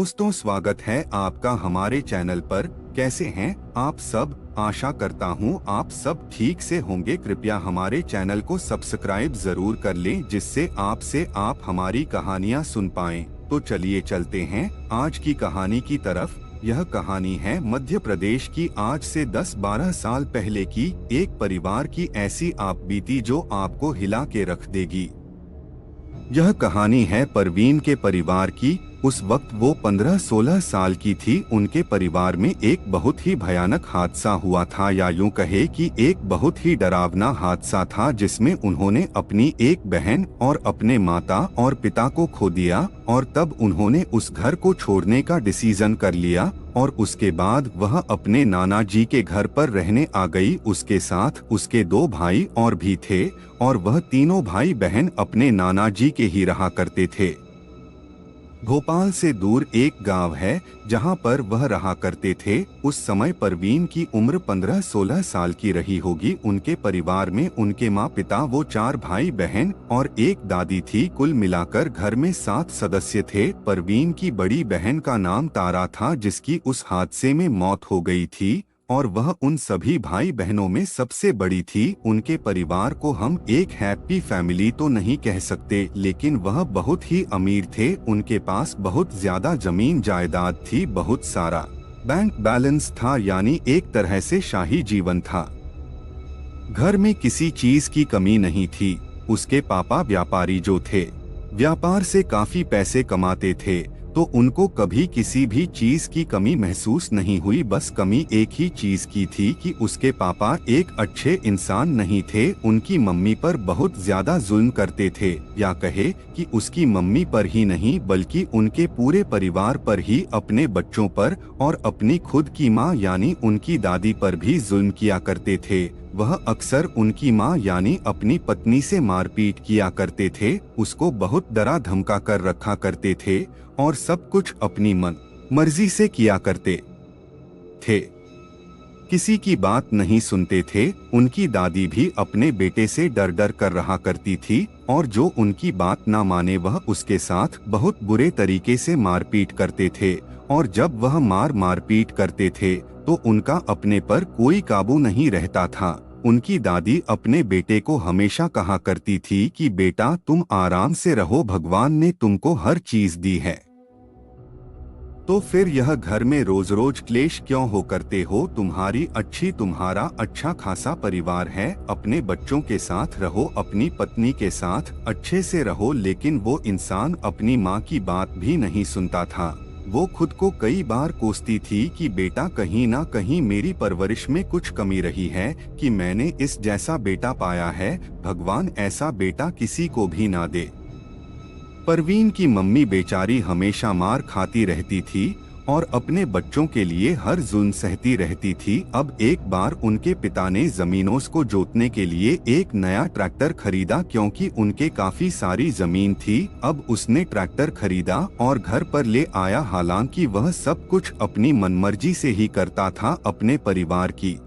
दोस्तों, स्वागत है आपका हमारे चैनल पर। कैसे हैं आप सब? आशा करता हूं आप सब ठीक से होंगे। कृपया हमारे चैनल को सब्सक्राइब जरूर कर लें, जिससे आप हमारी कहानियां सुन पाएं। तो चलिए चलते हैं आज की कहानी की तरफ। यह कहानी है मध्य प्रदेश की, आज से 10-12 साल पहले की एक परिवार की ऐसी आप बीती जो आपको हिला के रख देगी। यह कहानी है परवीन के परिवार की। उस वक्त वो 15-16 साल की थी। उनके परिवार में एक बहुत ही भयानक हादसा हुआ था, या यूं कहे कि एक बहुत ही डरावना हादसा था, जिसमें उन्होंने अपनी एक बहन और अपने माता और पिता को खो दिया। और तब उन्होंने उस घर को छोड़ने का डिसीजन कर लिया और उसके बाद वह अपने नाना जी के घर पर रहने आ गई। उसके साथ उसके 2 भाई और भी थे, और वह तीनों भाई बहन अपने नाना जी के ही रहा करते थे। भोपाल से दूर एक गांव है जहां पर वह रहा करते थे। उस समय परवीन की उम्र 15-16 साल की रही होगी। उनके परिवार में उनके माँ पिता, वो 4 भाई बहन और एक दादी थी। कुल मिलाकर घर में 7 सदस्य थे। परवीन की बड़ी बहन का नाम तारा था, जिसकी उस हादसे में मौत हो गई थी, और वह उन सभी भाई बहनों में सबसे बड़ी थी। उनके परिवार को हम एक हैप्पी फैमिली तो नहीं कह सकते, लेकिन वह बहुत ही अमीर थे। उनके पास बहुत ज्यादा जमीन जायदाद थी, बहुत सारा बैंक बैलेंस था, यानी एक तरह से शाही जीवन था। घर में किसी चीज की कमी नहीं थी। उसके पापा व्यापारी जो थे, व्यापार से काफी पैसे कमाते थे, तो उनको कभी किसी भी चीज की कमी महसूस नहीं हुई। बस कमी एक ही चीज की थी कि उसके पापा एक अच्छे इंसान नहीं थे। उनकी मम्मी पर बहुत ज्यादा जुल्म करते थे, या कहे कि उसकी मम्मी पर ही नहीं बल्कि उनके पूरे परिवार पर ही, अपने बच्चों पर और अपनी खुद की माँ यानी उनकी दादी पर भी जुल्म किया करते थे। वह अक्सर उनकी माँ यानी अपनी पत्नी से मारपीट किया करते थे, उसको बहुत डरा धमका कर रखा करते थे, और सब कुछ अपनी मन मर्जी से किया करते थे। किसी की बात नहीं सुनते थे। उनकी दादी भी अपने बेटे से डर डर कर रहा करती थी, और जो उनकी बात ना माने वह उसके साथ बहुत बुरे तरीके से मारपीट करते थे। और जब वह मारपीट करते थे तो उनका अपने पर कोई काबू नहीं रहता था। उनकी दादी अपने बेटे को हमेशा कहा करती थी कि बेटा, तुम आराम से रहो, भगवान ने तुमको हर चीज दी है, तो फिर यह घर में रोज रोज क्लेश क्यों हो करते हो? तुम्हारा अच्छा खासा परिवार है, अपने बच्चों के साथ रहो, अपनी पत्नी के साथ अच्छे से रहो। लेकिन वो इंसान अपनी माँ की बात भी नहीं सुनता था। वो खुद को कई बार कोसती थी कि बेटा, कहीं ना कहीं मेरी परवरिश में कुछ कमी रही है कि मैंने इस जैसा बेटा पाया है। भगवान ऐसा बेटा किसी को भी ना दे। परवीन की मम्मी बेचारी हमेशा मार खाती रहती थी और अपने बच्चों के लिए हर जुल्म सहती रहती थी। अब एक बार उनके पिता ने जमीनों को जोतने के लिए एक नया ट्रैक्टर खरीदा, क्योंकि उनके काफी सारी जमीन थी। अब उसने ट्रैक्टर खरीदा और घर पर ले आया। हालांकि वह सब कुछ अपनी मनमर्जी से ही करता था। अपने परिवार की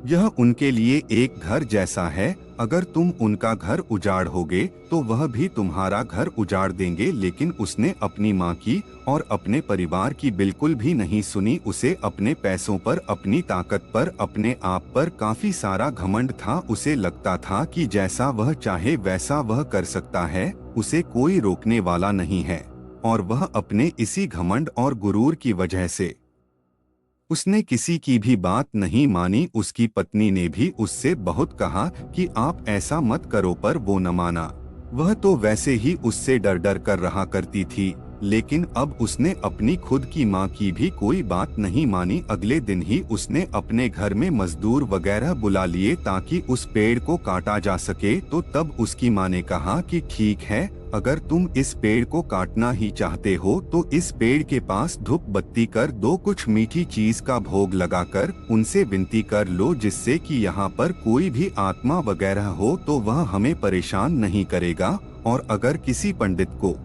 यह उनके लिए एक घर जैसा है। अगर तुम उनका घर उजाड़ोगे तो वह भी तुम्हारा घर उजाड़ देंगे। लेकिन उसने अपनी माँ की और अपने परिवार की बिल्कुल भी नहीं सुनी। उसे अपने पैसों पर, अपनी ताकत पर, अपने आप पर काफी सारा घमंड था। उसे लगता था कि जैसा वह चाहे वैसा वह कर सकता है, उसे कोई रोकने वाला नहीं है। और वह अपने इसी घमंड और गुरूर की वजह से उसने किसी की भी बात नहीं मानी। उसकी पत्नी ने भी उससे बहुत कहा कि आप ऐसा मत करो, पर वो न माना। वह तो वैसे ही उससे डर डर कर रहा करती थी, लेकिन अब उसने अपनी खुद की माँ की भी कोई बात नहीं मानी। अगले दिन ही उसने अपने घर में मजदूर वगैरह बुला लिए ताकि उस पेड़ को काटा जा सके। तो तब उसकी माँ ने कहा कि ठीक है, अगर तुम इस पेड़ को काटना ही चाहते हो तो इस पेड़ के पास धूप बत्ती कर दो, कुछ मीठी चीज का भोग लगाकर उनसे विनती कर लो, जिससे कि यहाँ पर कोई भी आत्मा वगैरह हो तो वह हमें परेशान नहीं करेगा। और अगर किसी पंडित को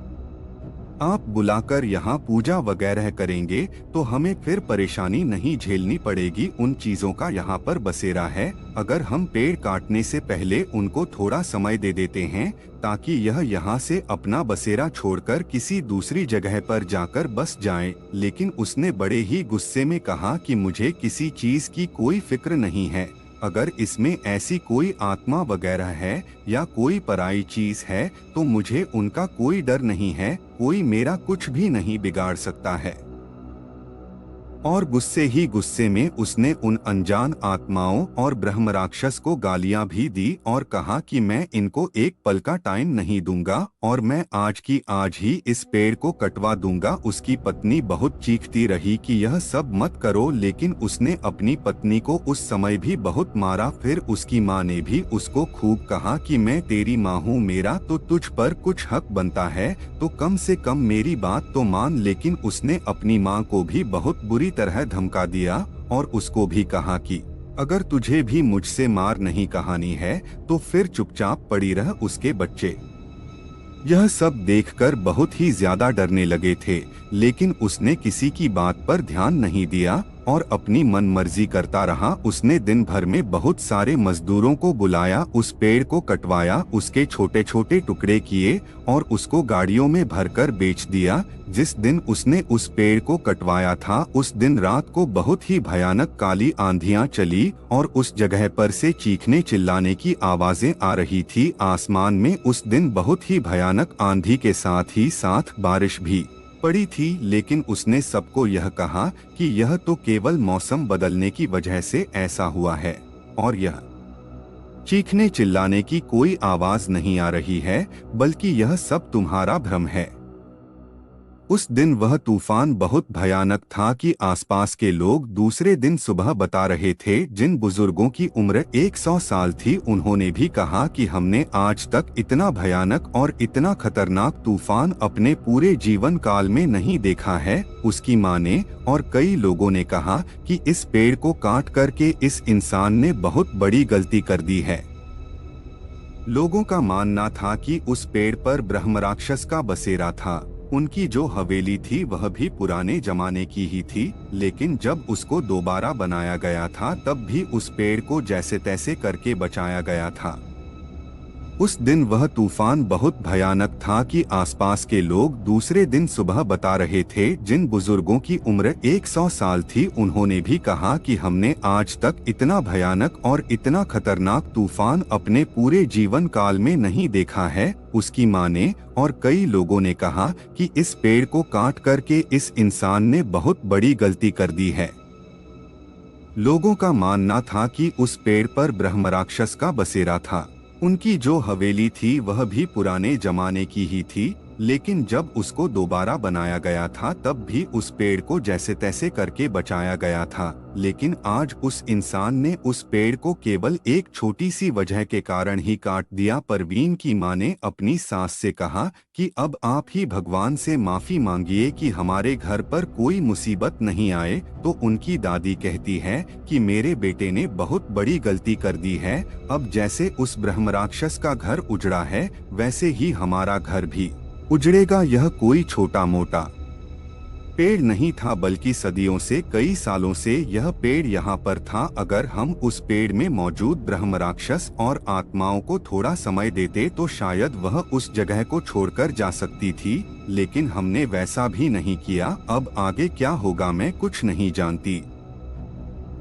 आप बुलाकर यहाँ पूजा वगैरह करेंगे तो हमें फिर परेशानी नहीं झेलनी पड़ेगी। उन चीजों का यहाँ पर बसेरा है। अगर हम पेड़ काटने से पहले उनको थोड़ा समय दे देते हैं ताकि यह यहाँ से अपना बसेरा छोड़कर किसी दूसरी जगह पर जाकर बस जाएं। लेकिन उसने बड़े ही गुस्से में कहा कि मुझे किसी चीज की कोई फिक्र नहीं है। अगर इसमें ऐसी कोई आत्मा वगैरह है या कोई पराई चीज है तो मुझे उनका कोई डर नहीं है। कोई मेरा कुछ भी नहीं बिगाड़ सकता है। और गुस्से ही गुस्से में उसने उन अनजान आत्माओं और ब्रह्म राक्षस को गालियां भी दी और कहा कि मैं इनको एक पल का टाइम नहीं दूंगा और मैं आज की आज ही इस पेड़ को कटवा दूंगा। उसकी पत्नी बहुत चीखती रही कि यह सब मत करो, लेकिन उसने अपनी पत्नी को उस समय भी बहुत मारा। फिर उसकी माँ ने भी उसको खूब कहा कि मैं तेरी माँ हूँ, मेरा तो तुझ पर कुछ हक बनता है, तो कम से कम मेरी बात तो मान। लेकिन उसने अपनी माँ को भी बहुत बुरी तरह धमका दिया और उसको भी कहा कि अगर तुझे भी मुझसे मार नहीं कहानी है तो फिर चुपचाप पड़ी रह। उसके बच्चे यह सब देखकर बहुत ही ज्यादा डरने लगे थे, लेकिन उसने किसी की बात पर ध्यान नहीं दिया और अपनी मनमर्जी करता रहा। उसने दिन भर में बहुत सारे मजदूरों को बुलाया, उस पेड़ को कटवाया, उसके छोटे छोटे टुकड़े किए और उसको गाड़ियों में भरकर बेच दिया। जिस दिन उसने उस पेड़ को कटवाया था उस दिन रात को बहुत ही भयानक काली आंधियां चली और उस जगह पर से चीखने चिल्लाने की आवाजें आ रही थी। आसमान में उस दिन बहुत ही भयानक आंधी के साथ ही साथ बारिश भी पड़ी थी। लेकिन उसने सबको यह कहा कि यह तो केवल मौसम बदलने की वजह से ऐसा हुआ है और यह चीखने चिल्लाने की कोई आवाज नहीं आ रही है, बल्कि यह सब तुम्हारा भ्रम है। उस दिन वह तूफान बहुत भयानक था कि आसपास के लोग दूसरे दिन सुबह बता रहे थे। जिन बुजुर्गों की उम्र 100 साल थी उन्होंने भी कहा कि हमने आज तक इतना भयानक और इतना खतरनाक तूफान अपने पूरे जीवन काल में नहीं देखा है। उसकी माँ ने और कई लोगों ने कहा कि इस पेड़ को काट करके इस इंसान ने बहुत बड़ी गलती कर दी है। लोगों का मानना था कि उस पेड़ पर ब्रह्म राक्षस का बसेरा था। उनकी जो हवेली थी वह भी पुराने जमाने की ही थी, लेकिन जब उसको दोबारा बनाया गया था तब भी उस पेड़ को जैसे तैसे करके बचाया गया था। उस दिन वह तूफान बहुत भयानक था कि आसपास के लोग दूसरे दिन सुबह बता रहे थे। जिन बुजुर्गों की उम्र 100 साल थी उन्होंने भी कहा कि हमने आज तक इतना भयानक और इतना खतरनाक तूफान अपने पूरे जीवन काल में नहीं देखा है। उसकी माँ ने और कई लोगों ने कहा कि इस पेड़ को काट करके इस इंसान ने बहुत बड़ी गलती कर दी है। लोगों का मानना था कि उस पेड़ पर ब्रह्म राक्षस का बसेरा था। उनकी जो हवेली थी वह भी पुराने जमाने की ही थी, लेकिन जब उसको दोबारा बनाया गया था तब भी उस पेड़ को जैसे तैसे करके बचाया गया था। लेकिन आज उस इंसान ने उस पेड़ को केवल एक छोटी सी वजह के कारण ही काट दिया। परवीन की माँ ने अपनी सास से कहा कि अब आप ही भगवान से माफी मांगिए कि हमारे घर पर कोई मुसीबत नहीं आए। तो उनकी दादी कहती है कि मेरे बेटे ने बहुत बड़ी गलती कर दी है। अब जैसे उस ब्रह्म राक्षस का घर उजड़ा है वैसे ही हमारा घर भी उजड़ेगा। यह कोई छोटा मोटा पेड़ नहीं था, बल्कि सदियों से, कई सालों से यह पेड़ यहाँ पर था। अगर हम उस पेड़ में मौजूद ब्रह्म राक्षस और आत्माओं को थोड़ा समय देते तो शायद वह उस जगह को छोड़कर जा सकती थी, लेकिन हमने वैसा भी नहीं किया। अब आगे क्या होगा मैं कुछ नहीं जानती।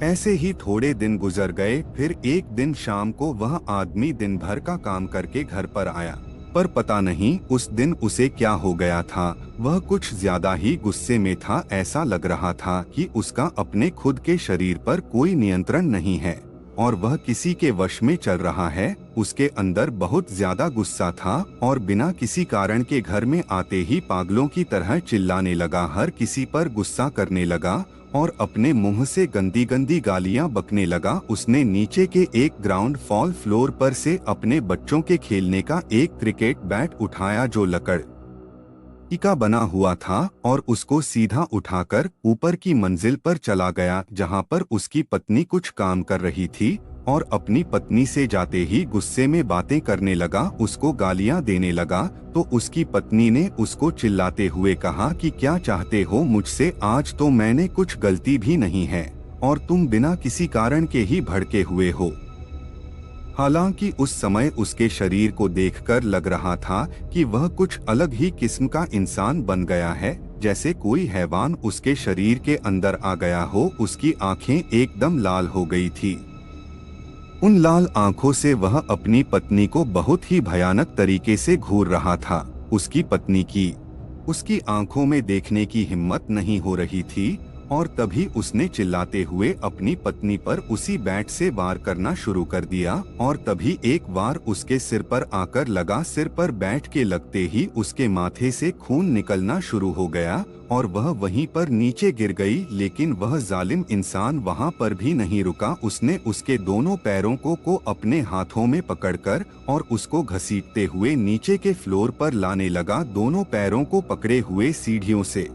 ऐसे ही थोड़े दिन गुजर गए। फिर एक दिन शाम को वह आदमी दिन भर का काम करके घर पर आया, पर पता नहीं उस दिन उसे क्या हो गया था। वह कुछ ज्यादा ही गुस्से में था। ऐसा लग रहा था कि उसका अपने खुद के शरीर पर कोई नियंत्रण नहीं है और वह किसी के वश में चल रहा है। उसके अंदर बहुत ज्यादा गुस्सा था और बिना किसी कारण के घर में आते ही पागलों की तरह चिल्लाने लगा, हर किसी पर गुस्सा करने लगा और अपने मुंह से गंदी गंदी गालियां बकने लगा। उसने नीचे के एक ग्राउंड फ्लोर पर से अपने बच्चों के खेलने का एक क्रिकेट बैट उठाया जो लकड़ी का बना हुआ था और उसको सीधा उठाकर ऊपर की मंजिल पर चला गया जहां पर उसकी पत्नी कुछ काम कर रही थी। और अपनी पत्नी से जाते ही गुस्से में बातें करने लगा, उसको गालियां देने लगा। तो उसकी पत्नी ने उसको चिल्लाते हुए कहा कि क्या चाहते हो मुझसे, आज तो मैंने कुछ गलती भी नहीं है और तुम बिना किसी कारण के ही भड़के हुए हो। हालांकि उस समय उसके शरीर को देखकर लग रहा था कि वह कुछ अलग ही किस्म का इंसान बन गया है, जैसे कोई हैवान उसके शरीर के अंदर आ गया हो। उसकी आंखें एकदम लाल हो गई थी। उन लाल आंखों से वह अपनी पत्नी को बहुत ही भयानक तरीके से घूर रहा था। उसकी आंखों में देखने की हिम्मत नहीं हो रही थी और तभी उसने चिल्लाते हुए अपनी पत्नी पर उसी बैट से वार करना शुरू कर दिया और तभी एक वार उसके सिर पर आकर लगा। सिर पर बैठ के लगते ही उसके माथे से खून निकलना शुरू हो गया और वह वहीं पर नीचे गिर गई। लेकिन वह जालिम इंसान वहां पर भी नहीं रुका। उसने उसके दोनों पैरों को अपने हाथों में पकड़कर और उसको घसीटते हुए नीचे के फ्लोर पर लाने लगा। दोनों पैरों को पकड़े हुए सीढ़ियों से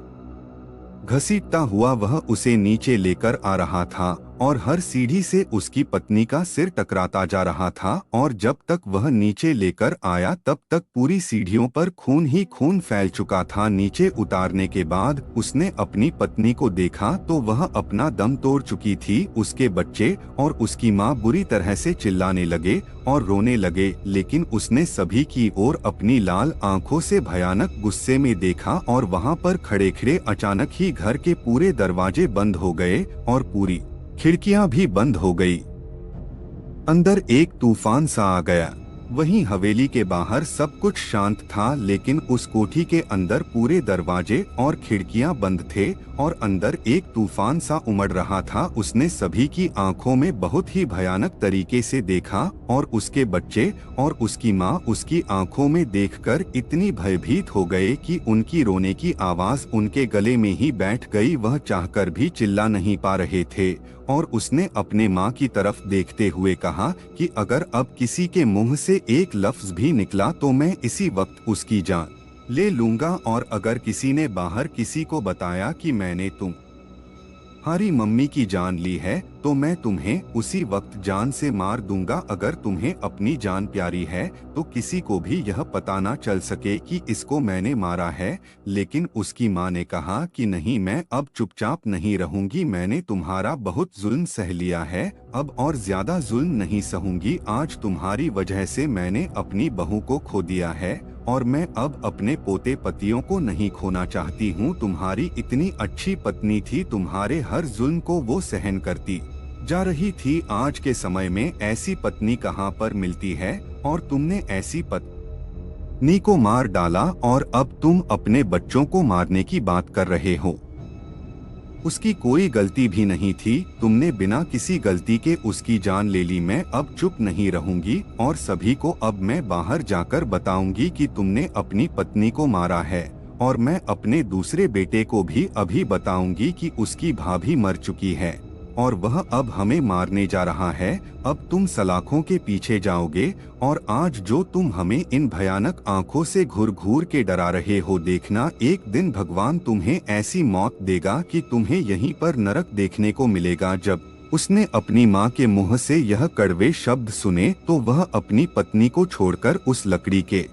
घसीटता हुआ वह उसे नीचे लेकर आ रहा था और हर सीढ़ी से उसकी पत्नी का सिर टकराता जा रहा था और जब तक वह नीचे लेकर आया तब तक पूरी सीढ़ियों पर खून ही खून फैल चुका था। नीचे उतारने के बाद उसने अपनी पत्नी को देखा तो वह अपना दम तोड़ चुकी थी। उसके बच्चे और उसकी माँ बुरी तरह से चिल्लाने लगे और रोने लगे, लेकिन उसने सभी की ओर अपनी लाल आंखों से भयानक गुस्से में देखा और वहाँ पर खड़े खड़े अचानक ही घर के पूरे दरवाजे बंद हो गए और पूरी खिड़कियां भी बंद हो गई। अंदर एक तूफान सा आ गया। वहीं हवेली के बाहर सब कुछ शांत था, लेकिन उस कोठी के अंदर पूरे दरवाजे और खिड़कियां बंद थे और अंदर एक तूफान सा उमड़ रहा था। उसने सभी की आंखों में बहुत ही भयानक तरीके से देखा और उसके बच्चे और उसकी माँ उसकी आंखों में देखकर इतनी भयभीत हो गए कि उनकी रोने की आवाज उनके गले में ही बैठ गई। वह चाहकर भी चिल्ला नहीं पा रहे थे और उसने अपने माँ की तरफ देखते हुए कहा कि अगर अब किसी के मुंह से एक लफ्ज भी निकला तो मैं इसी वक्त उसकी जान ले लूंगा, और अगर किसी ने बाहर किसी को बताया कि मैंने तुम्हारी मम्मी की जान ली है तो मैं तुम्हें उसी वक्त जान से मार दूंगा। अगर तुम्हें अपनी जान प्यारी है तो किसी को भी यह पता ना चल सके कि इसको मैंने मारा है। लेकिन उसकी माँ ने कहा कि नहीं, मैं अब चुपचाप नहीं रहूंगी। मैंने तुम्हारा बहुत जुल्म सह लिया है, अब और ज्यादा जुल्म नहीं सहूंगी। आज तुम्हारी वजह से मैंने अपनी बहू को खो दिया है और मैं अब अपने पोते पतियों को नहीं खोना चाहती हूँ। तुम्हारी इतनी अच्छी पत्नी थी, तुम्हारे हर जुल्म को वो सहन करती जा रही थी। आज के समय में ऐसी पत्नी कहाँ पर मिलती है और तुमने ऐसी पत्नी को मार डाला और अब तुम अपने बच्चों को मारने की बात कर रहे हो। उसकी कोई गलती भी नहीं थी, तुमने बिना किसी गलती के उसकी जान ले ली। मैं अब चुप नहीं रहूंगी और सभी को अब मैं बाहर जाकर बताऊंगी कि तुमने अपनी पत्नी को मारा है और मैं अपने दूसरे बेटे को भी अभी बताऊंगी कि उसकी भाभी मर चुकी है और वह अब हमें मारने जा रहा है। अब तुम सलाखों के पीछे जाओगे और आज जो तुम हमें इन भयानक आंखों से घूर घूर के डरा रहे हो, देखना एक दिन भगवान तुम्हें ऐसी मौत देगा कि तुम्हें यहीं पर नरक देखने को मिलेगा। जब उसने अपनी माँ के मुंह से यह कड़वे शब्द सुने तो वह अपनी पत्नी को छोड़कर उस लकड़ी के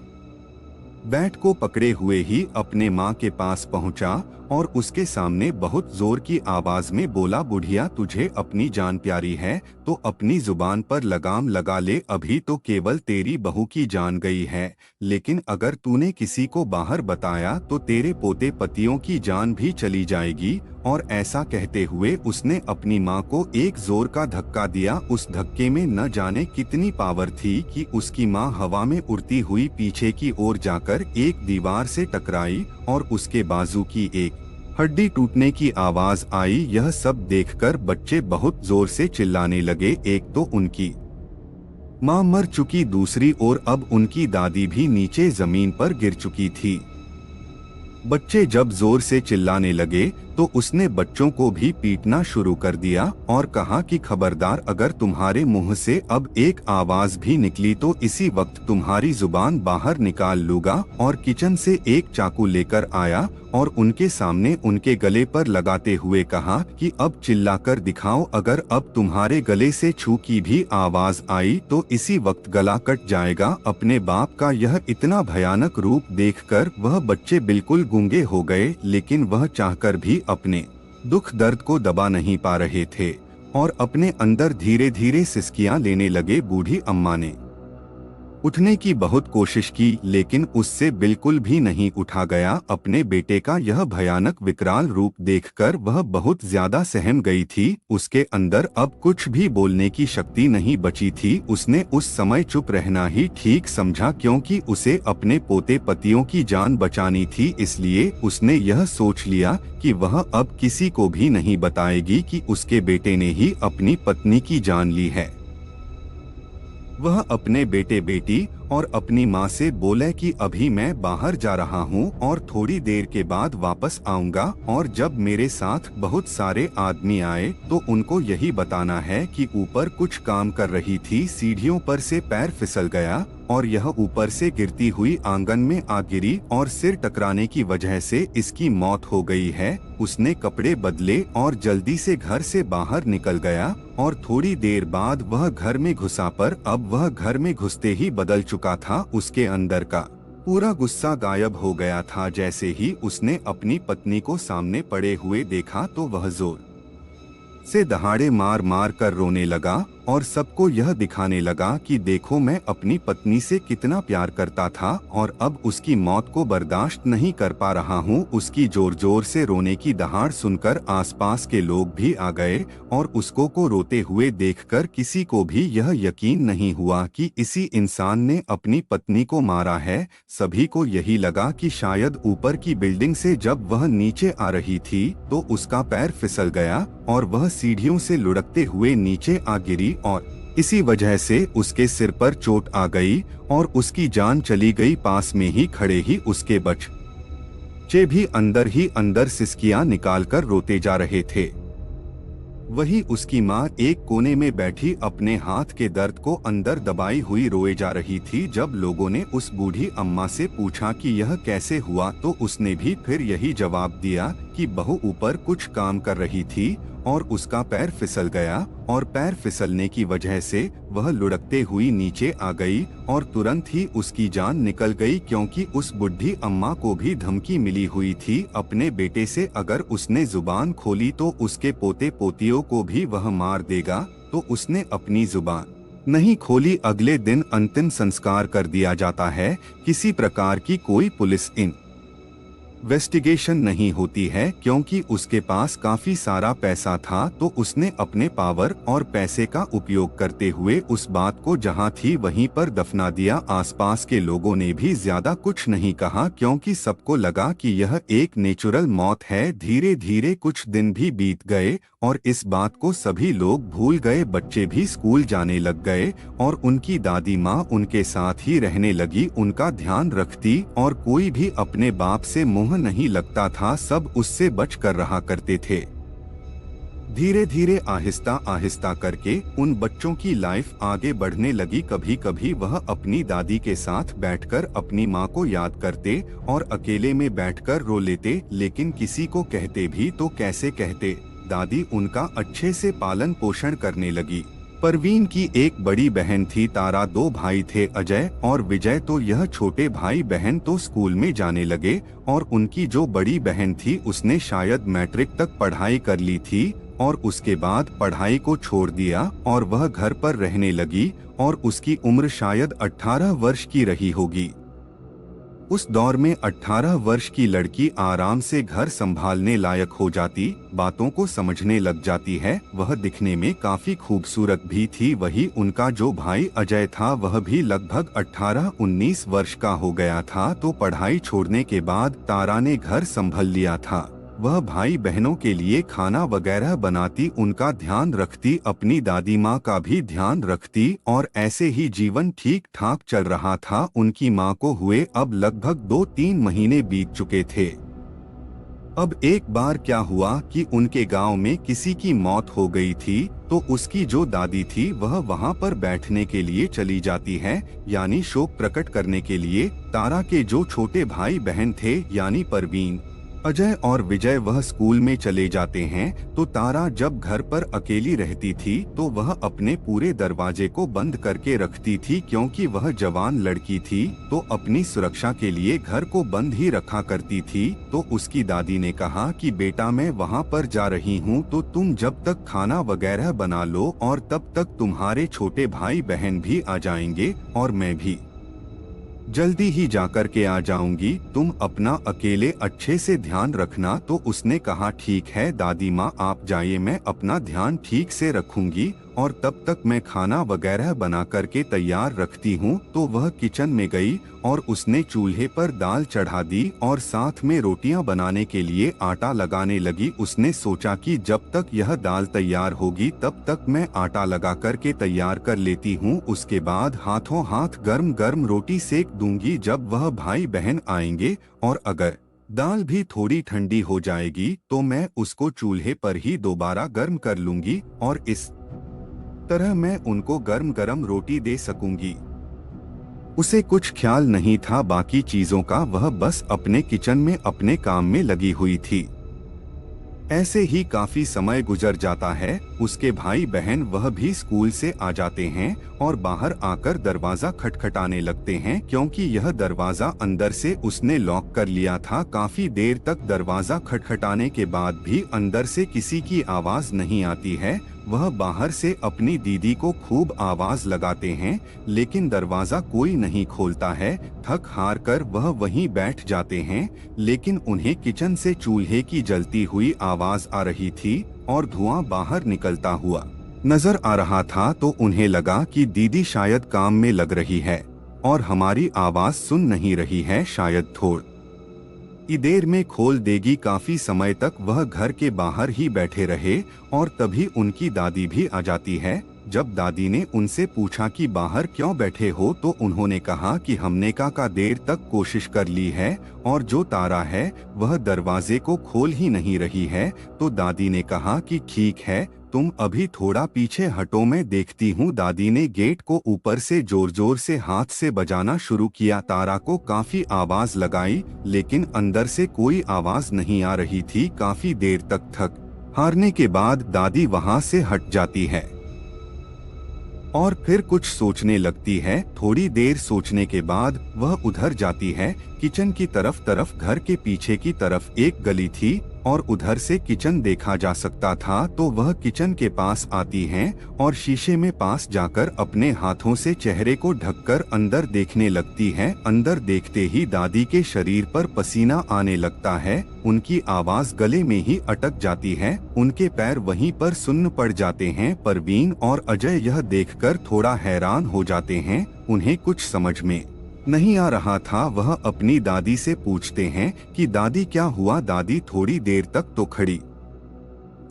बैट को पकड़े हुए ही अपने माँ के पास पहुँचा और उसके सामने बहुत जोर की आवाज में बोला, बुढ़िया तुझे अपनी जान प्यारी है तो अपनी जुबान पर लगाम लगा ले। अभी तो केवल तेरी बहू की जान गई है, लेकिन अगर तूने किसी को बाहर बताया तो तेरे पोते पतियों की जान भी चली जाएगी। और ऐसा कहते हुए उसने अपनी माँ को एक जोर का धक्का दिया। उस धक्के में न जाने कितनी पावर थी कि उसकी माँ हवा में उड़ती हुई पीछे की ओर जाकर एक दीवार से टकराई और उसके बाजू की एक हड्डी टूटने की आवाज आई। यह सब देखकर बच्चे बहुत जोर से चिल्लाने लगे। एक तो उनकी माँ मर चुकी, दूसरी ओर अब उनकी दादी भी नीचे जमीन पर गिर चुकी थी। बच्चे जब जोर से चिल्लाने लगे तो उसने बच्चों को भी पीटना शुरू कर दिया और कहा कि खबरदार, अगर तुम्हारे मुंह से अब एक आवाज भी निकली तो इसी वक्त तुम्हारी जुबान बाहर निकाल लूंगा। और किचन से एक चाकू लेकर आया और उनके सामने उनके गले पर लगाते हुए कहा कि अब चिल्लाकर दिखाओ, अगर अब तुम्हारे गले से छू की भी आवाज आई तो इसी वक्त गला कट जाएगा। अपने बाप का यह इतना भयानक रूप देखकर वह बच्चे बिल्कुल गूंगे हो गए, लेकिन वह चाहकर भी अपने दुख दर्द को दबा नहीं पा रहे थे और अपने अंदर धीरे धीरे सिसकियां लेने लगे। बूढ़ी अम्मा ने उठने की बहुत कोशिश की, लेकिन उससे बिल्कुल भी नहीं उठा गया। अपने बेटे का यह भयानक विकराल रूप देखकर वह बहुत ज्यादा सहम गई थी। उसके अंदर अब कुछ भी बोलने की शक्ति नहीं बची थी। उसने उस समय चुप रहना ही ठीक समझा, क्योंकि उसे अपने पोते पतियों की जान बचानी थी। इसलिए उसने यह सोच लिया कि वह अब किसी को भी नहीं बताएगी कि उसके बेटे ने ही अपनी पत्नी की जान ली है। वह अपने बेटे बेटी और अपनी माँ से बोले कि अभी मैं बाहर जा रहा हूँ और थोड़ी देर के बाद वापस आऊंगा, और जब मेरे साथ बहुत सारे आदमी आए तो उनको यही बताना है कि ऊपर कुछ काम कर रही थी, सीढ़ियों पर से पैर फिसल गया और यह ऊपर से गिरती हुई आंगन में आ गिरी और सिर टकराने की वजह से इसकी मौत हो गई है। उसने कपड़े बदले और जल्दी से घर से बाहर निकल गया और थोड़ी देर बाद वह घर में घुसा, पर अब वह घर में घुसते ही बदल चुका था। उसके अंदर का पूरा गुस्सा गायब हो गया था। जैसे ही उसने अपनी पत्नी को सामने पड़े हुए देखा तो वह जोर से दहाड़े मार मार कर रोने लगा और सबको यह दिखाने लगा कि देखो, मैं अपनी पत्नी से कितना प्यार करता था और अब उसकी मौत को बर्दाश्त नहीं कर पा रहा हूँ। उसकी जोर जोर से रोने की दहाड़ सुनकर आसपास के लोग भी आ गए और उसको को रोते हुए देखकर किसी को भी यह यकीन नहीं हुआ कि इसी इंसान ने अपनी पत्नी को मारा है। सभी को यही लगा कि शायद ऊपर की बिल्डिंग से जब वह नीचे आ रही थी तो उसका पैर फिसल गया और वह सीढ़ियों से लुढ़कते हुए नीचे आ गिरी और इसी वजह से उसके सिर पर चोट आ गई और उसकी जान चली गई। पास में ही खड़े ही उसके बच्चे भी अंदर ही अंदर सिसकियां निकालकर रोते जा रहे थे। वही उसकी माँ एक कोने में बैठी अपने हाथ के दर्द को अंदर दबाई हुई रोए जा रही थी। जब लोगों ने उस बूढ़ी अम्मा से पूछा कि यह कैसे हुआ तो उसने भी फिर यही जवाब दिया कि बहू ऊपर कुछ काम कर रही थी और उसका पैर फिसल गया और पैर फिसलने की वजह से वह लुढ़कते हुई नीचे आ गई और तुरंत ही उसकी जान निकल गई, क्योंकि उस बुढ़ी अम्मा को भी धमकी मिली हुई थी अपने बेटे से, अगर उसने जुबान खोली तो उसके पोते पोतियों को भी वह मार देगा। तो उसने अपनी जुबान नहीं खोली। अगले दिन अंतिम संस्कार कर दिया जाता है। किसी प्रकार की कोई पुलिस इन्वेस्टिगेशन नहीं होती है, क्योंकि उसके पास काफी सारा पैसा था। तो उसने अपने पावर और पैसे का उपयोग करते हुए उस बात को जहां थी वहीं पर दफना दिया। आसपास के लोगों ने भी ज्यादा कुछ नहीं कहा, क्योंकि सबको लगा कि यह एक नेचुरल मौत है। धीरे धीरे कुछ दिन भी बीत गए और इस बात को सभी लोग भूल गए। बच्चे भी स्कूल जाने लग गए और उनकी दादी माँ उनके साथ ही रहने लगी, उनका ध्यान रखती और कोई भी अपने बाप से मुंह नहीं लगता था। सब उससे बच कर रहा करते थे। धीरे धीरे आहिस्ता आहिस्ता करके उन बच्चों की लाइफ आगे बढ़ने लगी। कभी कभी वह अपनी दादी के साथ बैठकर अपनी माँ को याद करते और अकेले में बैठकर रो लेते, लेकिन किसी को कहते भी तो कैसे कहते। दादी उनका अच्छे से पालन पोषण करने लगी। परवीन की एक बड़ी बहन थी तारा, दो भाई थे अजय और विजय। तो यह छोटे भाई बहन तो स्कूल में जाने लगे और उनकी जो बड़ी बहन थी उसने शायद मैट्रिक तक पढ़ाई कर ली थी और उसके बाद पढ़ाई को छोड़ दिया और वह घर पर रहने लगी और उसकी उम्र शायद 18 वर्ष की रही होगी। उस दौर में 18 वर्ष की लड़की आराम से घर संभालने लायक हो जाती, बातों को समझने लग जाती है। वह दिखने में काफी खूबसूरत भी थी। वही उनका जो भाई अजय था वह भी लगभग 18-19 वर्ष का हो गया था। तो पढ़ाई छोड़ने के बाद तारा ने घर संभाल लिया था। वह भाई बहनों के लिए खाना वगैरह बनाती, उनका ध्यान रखती, अपनी दादी माँ का भी ध्यान रखती और ऐसे ही जीवन ठीक ठाक चल रहा था। उनकी माँ को हुए अब लगभग 2-3 महीने बीत चुके थे। अब एक बार क्या हुआ कि उनके गांव में किसी की मौत हो गई थी, तो उसकी जो दादी थी वह वहां पर बैठने के लिए चली जाती है, यानी शोक प्रकट करने के लिए। तारा के जो छोटे भाई बहन थे यानी परवीन, अजय और विजय वह स्कूल में चले जाते हैं, तो तारा जब घर पर अकेली रहती थी तो वह अपने पूरे दरवाजे को बंद करके रखती थी, क्योंकि वह जवान लड़की थी तो अपनी सुरक्षा के लिए घर को बंद ही रखा करती थी। तो उसकी दादी ने कहा कि बेटा मैं वहाँ पर जा रही हूँ, तो तुम जब तक खाना वगैरह बना लो और तब तक तुम्हारे छोटे भाई बहन भी आ जाएंगे और मैं भी जल्दी ही जाकर के आ जाऊंगी, तुम अपना अकेले अच्छे से ध्यान रखना। तो उसने कहा ठीक है दादी माँ आप जाइए, मैं अपना ध्यान ठीक से रखूंगी और तब तक मैं खाना वगैरह बना करके तैयार रखती हूँ। तो वह किचन में गई और उसने चूल्हे पर दाल चढ़ा दी और साथ में रोटियां बनाने के लिए आटा लगाने लगी। उसने सोचा कि जब तक यह दाल तैयार होगी तब तक मैं आटा लगा करके तैयार कर लेती हूँ, उसके बाद हाथों हाथ गर्म गर्म रोटी सेक दूंगी जब वह भाई बहन आएंगे, और अगर दाल भी थोड़ी ठंडी हो जाएगी तो मैं उसको चूल्हे पर ही दोबारा गर्म कर लूंगी और इस तरह मैं उनको गर्म गर्म रोटी दे सकूंगी। उसे कुछ ख्याल नहीं था बाकी चीजों का, वह बस अपने किचन में अपने काम में लगी हुई थी। ऐसे ही काफी समय गुजर जाता है। उसके भाई बहन वह भी स्कूल से आ जाते हैं और बाहर आकर दरवाजा खटखटाने लगते हैं, क्योंकि यह दरवाजा अंदर से उसने लॉक कर लिया था। काफी देर तक दरवाजा खटखटाने के बाद भी अंदर से किसी की आवाज नहीं आती है। वह बाहर से अपनी दीदी को खूब आवाज लगाते हैं, लेकिन दरवाजा कोई नहीं खोलता है। थक हार कर वह वहीं बैठ जाते हैं, लेकिन उन्हें किचन से चूल्हे की जलती हुई आवाज आ रही थी और धुआं बाहर निकलता हुआ नजर आ रहा था। तो उन्हें लगा कि दीदी शायद काम में लग रही है और हमारी आवाज सुन नहीं रही है, शायद थोड़ी देर में खोल देगी। काफी समय तक वह घर के बाहर ही बैठे रहे और तभी उनकी दादी भी आ जाती है। जब दादी ने उनसे पूछा कि बाहर क्यों बैठे हो, तो उन्होंने कहा कि हमने का देर तक कोशिश कर ली है और जो तारा है वह दरवाजे को खोल ही नहीं रही है। तो दादी ने कहा कि ठीक है तुम अभी थोड़ा पीछे हटो, मैं देखती हूँ। दादी ने गेट को ऊपर से जोर जोर से हाथ से बजाना शुरू किया। तारा को काफी आवाज लगाई, लेकिन अंदर से कोई आवाज नहीं आ रही थी। काफी देर तक थक हारने के बाद दादी वहाँ से हट जाती है और फिर कुछ सोचने लगती है। थोड़ी देर सोचने के बाद वह उधर जाती है किचन की तरफ। घर के पीछे की तरफ एक गली थी और उधर से किचन देखा जा सकता था। तो वह किचन के पास आती हैं और शीशे में पास जाकर अपने हाथों से चेहरे को ढककर अंदर देखने लगती हैं। अंदर देखते ही दादी के शरीर पर पसीना आने लगता है। उनकी आवाज गले में ही अटक जाती है। उनके पैर वहीं पर सुन्न पड़ जाते हैं। परवीन और अजय यह देखकर थोड़ा हैरान हो जाते हैं। उन्हें कुछ समझ में नहीं आ रहा था। वह अपनी दादी से पूछते हैं कि दादी क्या हुआ। दादी थोड़ी देर तक तो खड़ी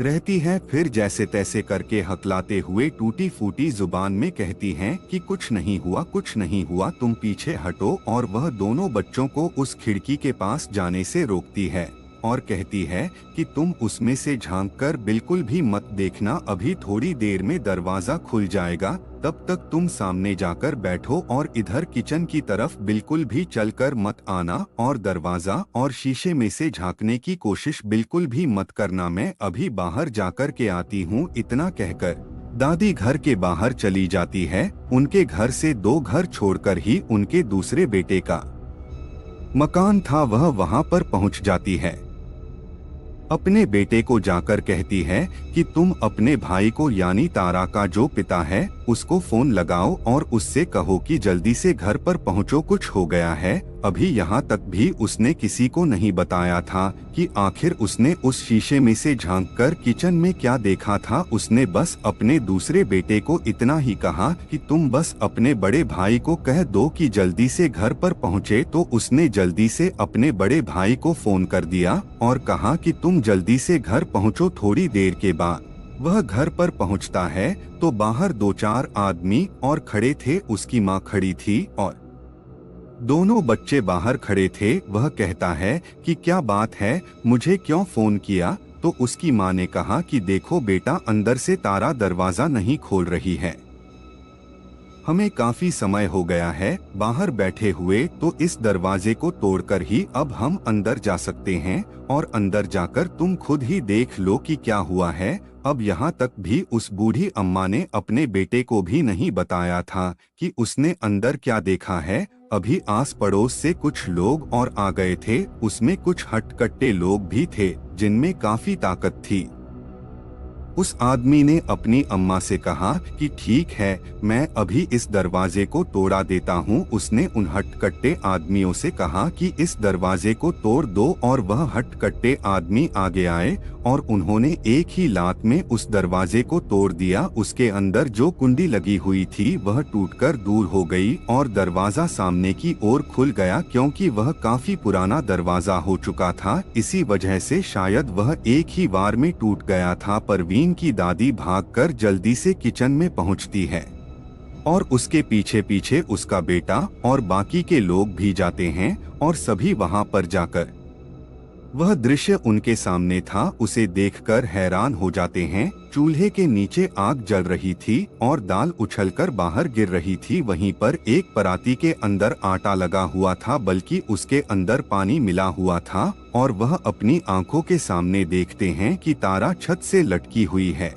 रहती है, फिर जैसे तैसे करके हकलाते हुए टूटी फूटी जुबान में कहती हैं कि कुछ नहीं हुआ, कुछ नहीं हुआ, तुम पीछे हटो। और वह दोनों बच्चों को उस खिड़की के पास जाने से रोकती है और कहती है कि तुम उसमें से झांककर बिल्कुल भी मत देखना, अभी थोड़ी देर में दरवाजा खुल जाएगा, तब तक तुम सामने जाकर बैठो और इधर किचन की तरफ बिल्कुल भी चलकर मत आना और दरवाजा और शीशे में से झांकने की कोशिश बिल्कुल भी मत करना, मैं अभी बाहर जाकर के आती हूँ। इतना कहकर दादी घर के बाहर चली जाती है। उनके घर से 2 घर छोड़कर ही उनके दूसरे बेटे का मकान था, वह वहाँ पर पहुँच जाती है। अपने बेटे को जाकर कहती है कि तुम अपने भाई को यानी तारा का जो पिता है उसको फोन लगाओ और उससे कहो कि जल्दी से घर पर पहुंचो, कुछ हो गया है। अभी यहाँ तक भी उसने किसी को नहीं बताया था कि आखिर उसने उस शीशे में से झांककर किचन में क्या देखा था। उसने बस अपने दूसरे बेटे को इतना ही कहा कि तुम बस अपने बड़े भाई को कह दो कि जल्दी से घर पर पहुँचे। तो उसने जल्दी से अपने बड़े भाई को फोन कर दिया और कहा कि तुम जल्दी से घर पहुँचो। थोड़ी देर के बाद वह घर पर पहुंचता है तो बाहर 2-4 आदमी और खड़े थे। उसकी मां खड़ी थी और दोनों बच्चे बाहर खड़े थे। वह कहता है कि क्या बात है, मुझे क्यों फोन किया? तो उसकी माँ ने कहा कि देखो बेटा, अंदर से तारा दरवाजा नहीं खोल रही है। हमें काफी समय हो गया है बाहर बैठे हुए, तो इस दरवाजे को तोड़कर ही अब हम अंदर जा सकते हैं, और अंदर जाकर तुम खुद ही देख लो कि क्या हुआ है। अब यहाँ तक भी उस बूढ़ी अम्मा ने अपने बेटे को भी नहीं बताया था कि उसने अंदर क्या देखा है। अभी आस पड़ोस से कुछ लोग और आ गए थे, उसमें कुछ हटकट्टे लोग भी थे जिनमें काफी ताकत थी। उस आदमी ने अपनी अम्मा से कहा कि ठीक है, मैं अभी इस दरवाजे को तोड़ा देता हूँ। उसने उन हटकट्टे आदमियों से कहा कि इस दरवाजे को तोड़ दो, और वह हटकट्टे आदमी आगे आए और उन्होंने एक ही लात में उस दरवाजे को तोड़ दिया। उसके अंदर जो कुंडी लगी हुई थी वह टूटकर दूर हो गई और दरवाजा सामने की ओर खुल गया। क्योंकि वह काफी पुराना दरवाजा हो चुका था, इसी वजह से शायद वह एक ही बार में टूट गया था। परवीन की दादी भागकर जल्दी से किचन में पहुंचती है और उसके पीछे पीछे उसका बेटा और बाकी के लोग भी जाते हैं, और सभी वहां पर जाकर वह दृश्य उनके सामने था उसे देखकर हैरान हो जाते हैं। चूल्हे के नीचे आग जल रही थी और दाल उछलकर बाहर गिर रही थी। वहीं पर एक पराती के अंदर आटा लगा हुआ था, बल्कि उसके अंदर पानी मिला हुआ था, और वह अपनी आंखों के सामने देखते हैं कि तारा छत से लटकी हुई है।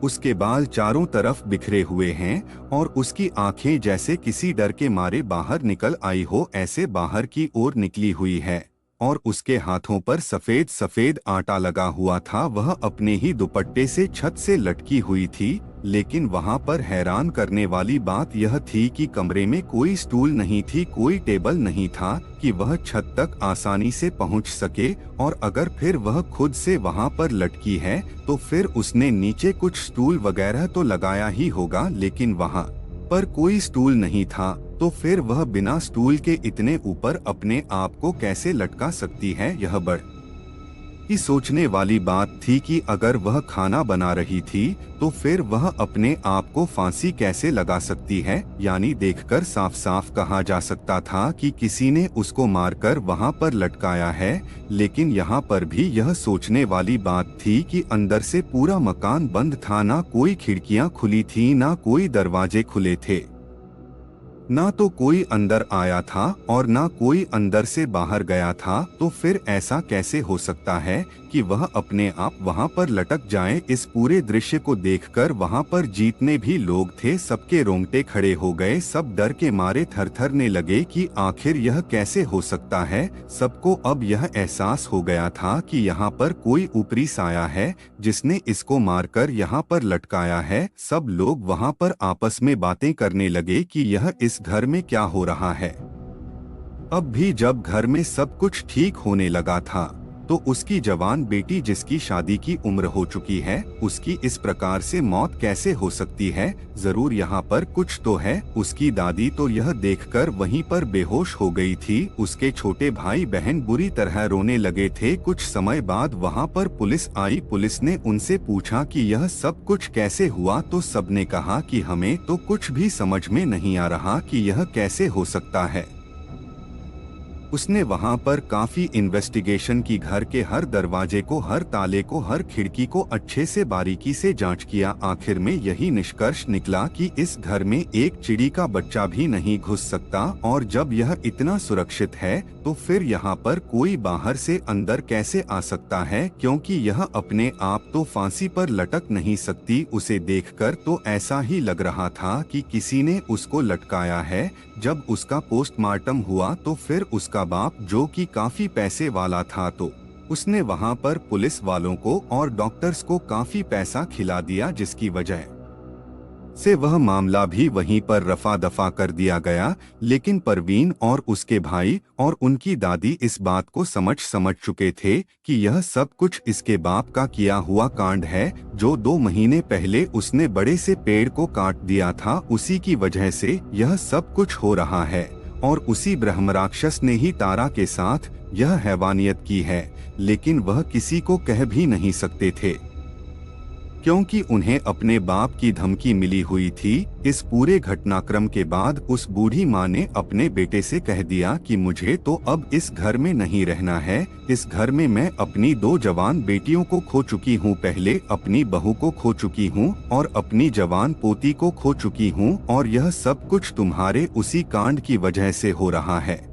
उसके बाल चारों तरफ बिखरे हुए हैं और उसकी आंखें जैसे किसी डर के मारे बाहर निकल आई हो, ऐसे बाहर की ओर निकली हुई है। और उसके हाथों पर सफेद सफेद आटा लगा हुआ था। वह अपने ही दुपट्टे से छत से लटकी हुई थी। लेकिन वहां पर हैरान करने वाली बात यह थी कि कमरे में कोई स्टूल नहीं थी, कोई टेबल नहीं था कि वह छत तक आसानी से पहुंच सके। और अगर फिर वह खुद से वहां पर लटकी है तो फिर उसने नीचे कुछ स्टूल वगैरह तो लगाया ही होगा, लेकिन वहां पर कोई स्टूल नहीं था। तो फिर वह बिना स्टूल के इतने ऊपर अपने आप को कैसे लटका सकती है? यह बड़ी सोचने वाली बात थी कि अगर वह खाना बना रही थी तो फिर वह अपने आप को फांसी कैसे लगा सकती है? यानी देखकर साफ साफ कहा जा सकता था कि किसी ने उसको मारकर वहां पर लटकाया है। लेकिन यहाँ पर भी यह सोचने वाली बात थी कि अंदर से पूरा मकान बंद था, ना कोई खिड़कियां खुली थी, ना कोई दरवाजे खुले थे, ना तो कोई अंदर आया था और ना कोई अंदर से बाहर गया था। तो फिर ऐसा कैसे हो सकता है कि वह अपने आप वहां पर लटक जाए? इस पूरे दृश्य को देखकर वहां पर जितने भी लोग थे सबके रोंगटे खड़े हो गए। सब डर के मारे थरथरने लगे कि आखिर यह कैसे हो सकता है। सबको अब यह एहसास हो गया था कि यहाँ पर कोई ऊपरी साया है जिसने इसको मारकर यहाँ पर लटकाया है। सब लोग वहां पर आपस में बातें करने लगे कि यह इस घर में क्या हो रहा है। अब भी जब घर में सब कुछ ठीक होने लगा था तो उसकी जवान बेटी, जिसकी शादी की उम्र हो चुकी है, उसकी इस प्रकार से मौत कैसे हो सकती है? जरूर यहाँ पर कुछ तो है। उसकी दादी तो यह देखकर वहीं पर बेहोश हो गई थी। उसके छोटे भाई बहन बुरी तरह रोने लगे थे। कुछ समय बाद वहाँ पर पुलिस आई। पुलिस ने उनसे पूछा कि यह सब कुछ कैसे हुआ, तो सबने कहा कि हमें तो कुछ भी समझ में नहीं आ रहा कि यह कैसे हो सकता है। उसने वहां पर काफी इन्वेस्टिगेशन की, घर के हर दरवाजे को, हर ताले को, हर खिड़की को अच्छे से बारीकी से जांच किया। आखिर में यही निष्कर्ष निकला कि इस घर में एक चिड़ी का बच्चा भी नहीं घुस सकता। और जब यह इतना सुरक्षित है तो फिर यहाँ पर कोई बाहर से अंदर कैसे आ सकता है? क्योंकि यह अपने आप तो फांसी पर लटक नहीं सकती। उसे देखकर तो ऐसा ही लग रहा था कि किसी ने उसको लटकाया है। जब उसका पोस्टमार्टम हुआ तो फिर उसका बाप, जो कि काफी पैसे वाला था, तो उसने वहां पर पुलिस वालों को और डॉक्टर्स को काफी पैसा खिला दिया, जिसकी वजह से वह मामला भी वहीं पर रफा दफा कर दिया गया। लेकिन परवीन और उसके भाई और उनकी दादी इस बात को समझ चुके थे कि यह सब कुछ इसके बाप का किया हुआ कांड है, जो 2 महीने पहले उसने बड़े से पेड़ को काट दिया था। उसी की वजह से यह सब कुछ हो रहा है, और उसी ब्रह्मराक्षस ने ही तारा के साथ यह हैवानियत की है। लेकिन वह किसी को कह भी नहीं सकते थे। क्योंकि उन्हें अपने बाप की धमकी मिली हुई थी। इस पूरे घटनाक्रम के बाद उस बूढ़ी माँ ने अपने बेटे से कह दिया कि मुझे तो अब इस घर में नहीं रहना है। इस घर में मैं अपनी 2 जवान बेटियों को खो चुकी हूँ, पहले अपनी बहू को खो चुकी हूँ और अपनी जवान पोती को खो चुकी हूँ, और यह सब कुछ तुम्हारे उसी कांड की वजह से हो रहा है।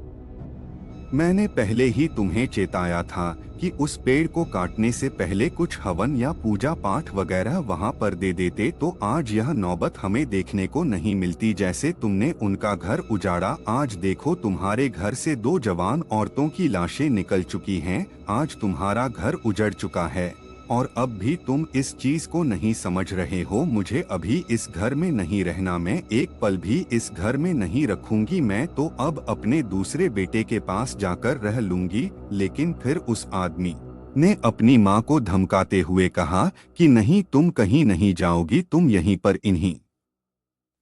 मैंने पहले ही तुम्हें चेताया था कि उस पेड़ को काटने से पहले कुछ हवन या पूजा पाठ वगैरह वहाँ पर दे देते तो आज यह नौबत हमें देखने को नहीं मिलती। जैसे तुमने उनका घर उजाड़ा, आज देखो तुम्हारे घर से 2 जवान औरतों की लाशें निकल चुकी हैं। आज तुम्हारा घर उजड़ चुका है और अब भी तुम इस चीज को नहीं समझ रहे हो। मुझे अभी इस घर में नहीं रहना, मैं एक पल भी इस घर में नहीं रखूंगी। मैं तो अब अपने दूसरे बेटे के पास जाकर रह लूंगी। लेकिन फिर उस आदमी ने अपनी माँ को धमकाते हुए कहा कि नहीं, तुम कहीं नहीं जाओगी, तुम यहीं पर इन्हीं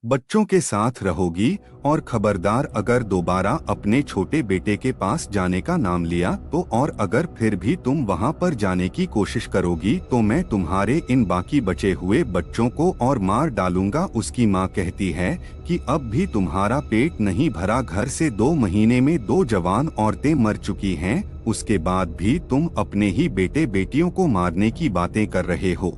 बच्चों के साथ रहोगी, और खबरदार अगर दोबारा अपने छोटे बेटे के पास जाने का नाम लिया तो, और अगर फिर भी तुम वहां पर जाने की कोशिश करोगी तो मैं तुम्हारे इन बाकी बचे हुए बच्चों को और मार डालूंगा। उसकी माँ कहती है कि अब भी तुम्हारा पेट नहीं भरा, घर से 2 महीने में 2 जवान औरतें मर चुकी हैं, उसके बाद भी तुम अपने ही बेटे बेटियों को मारने की बातें कर रहे हो।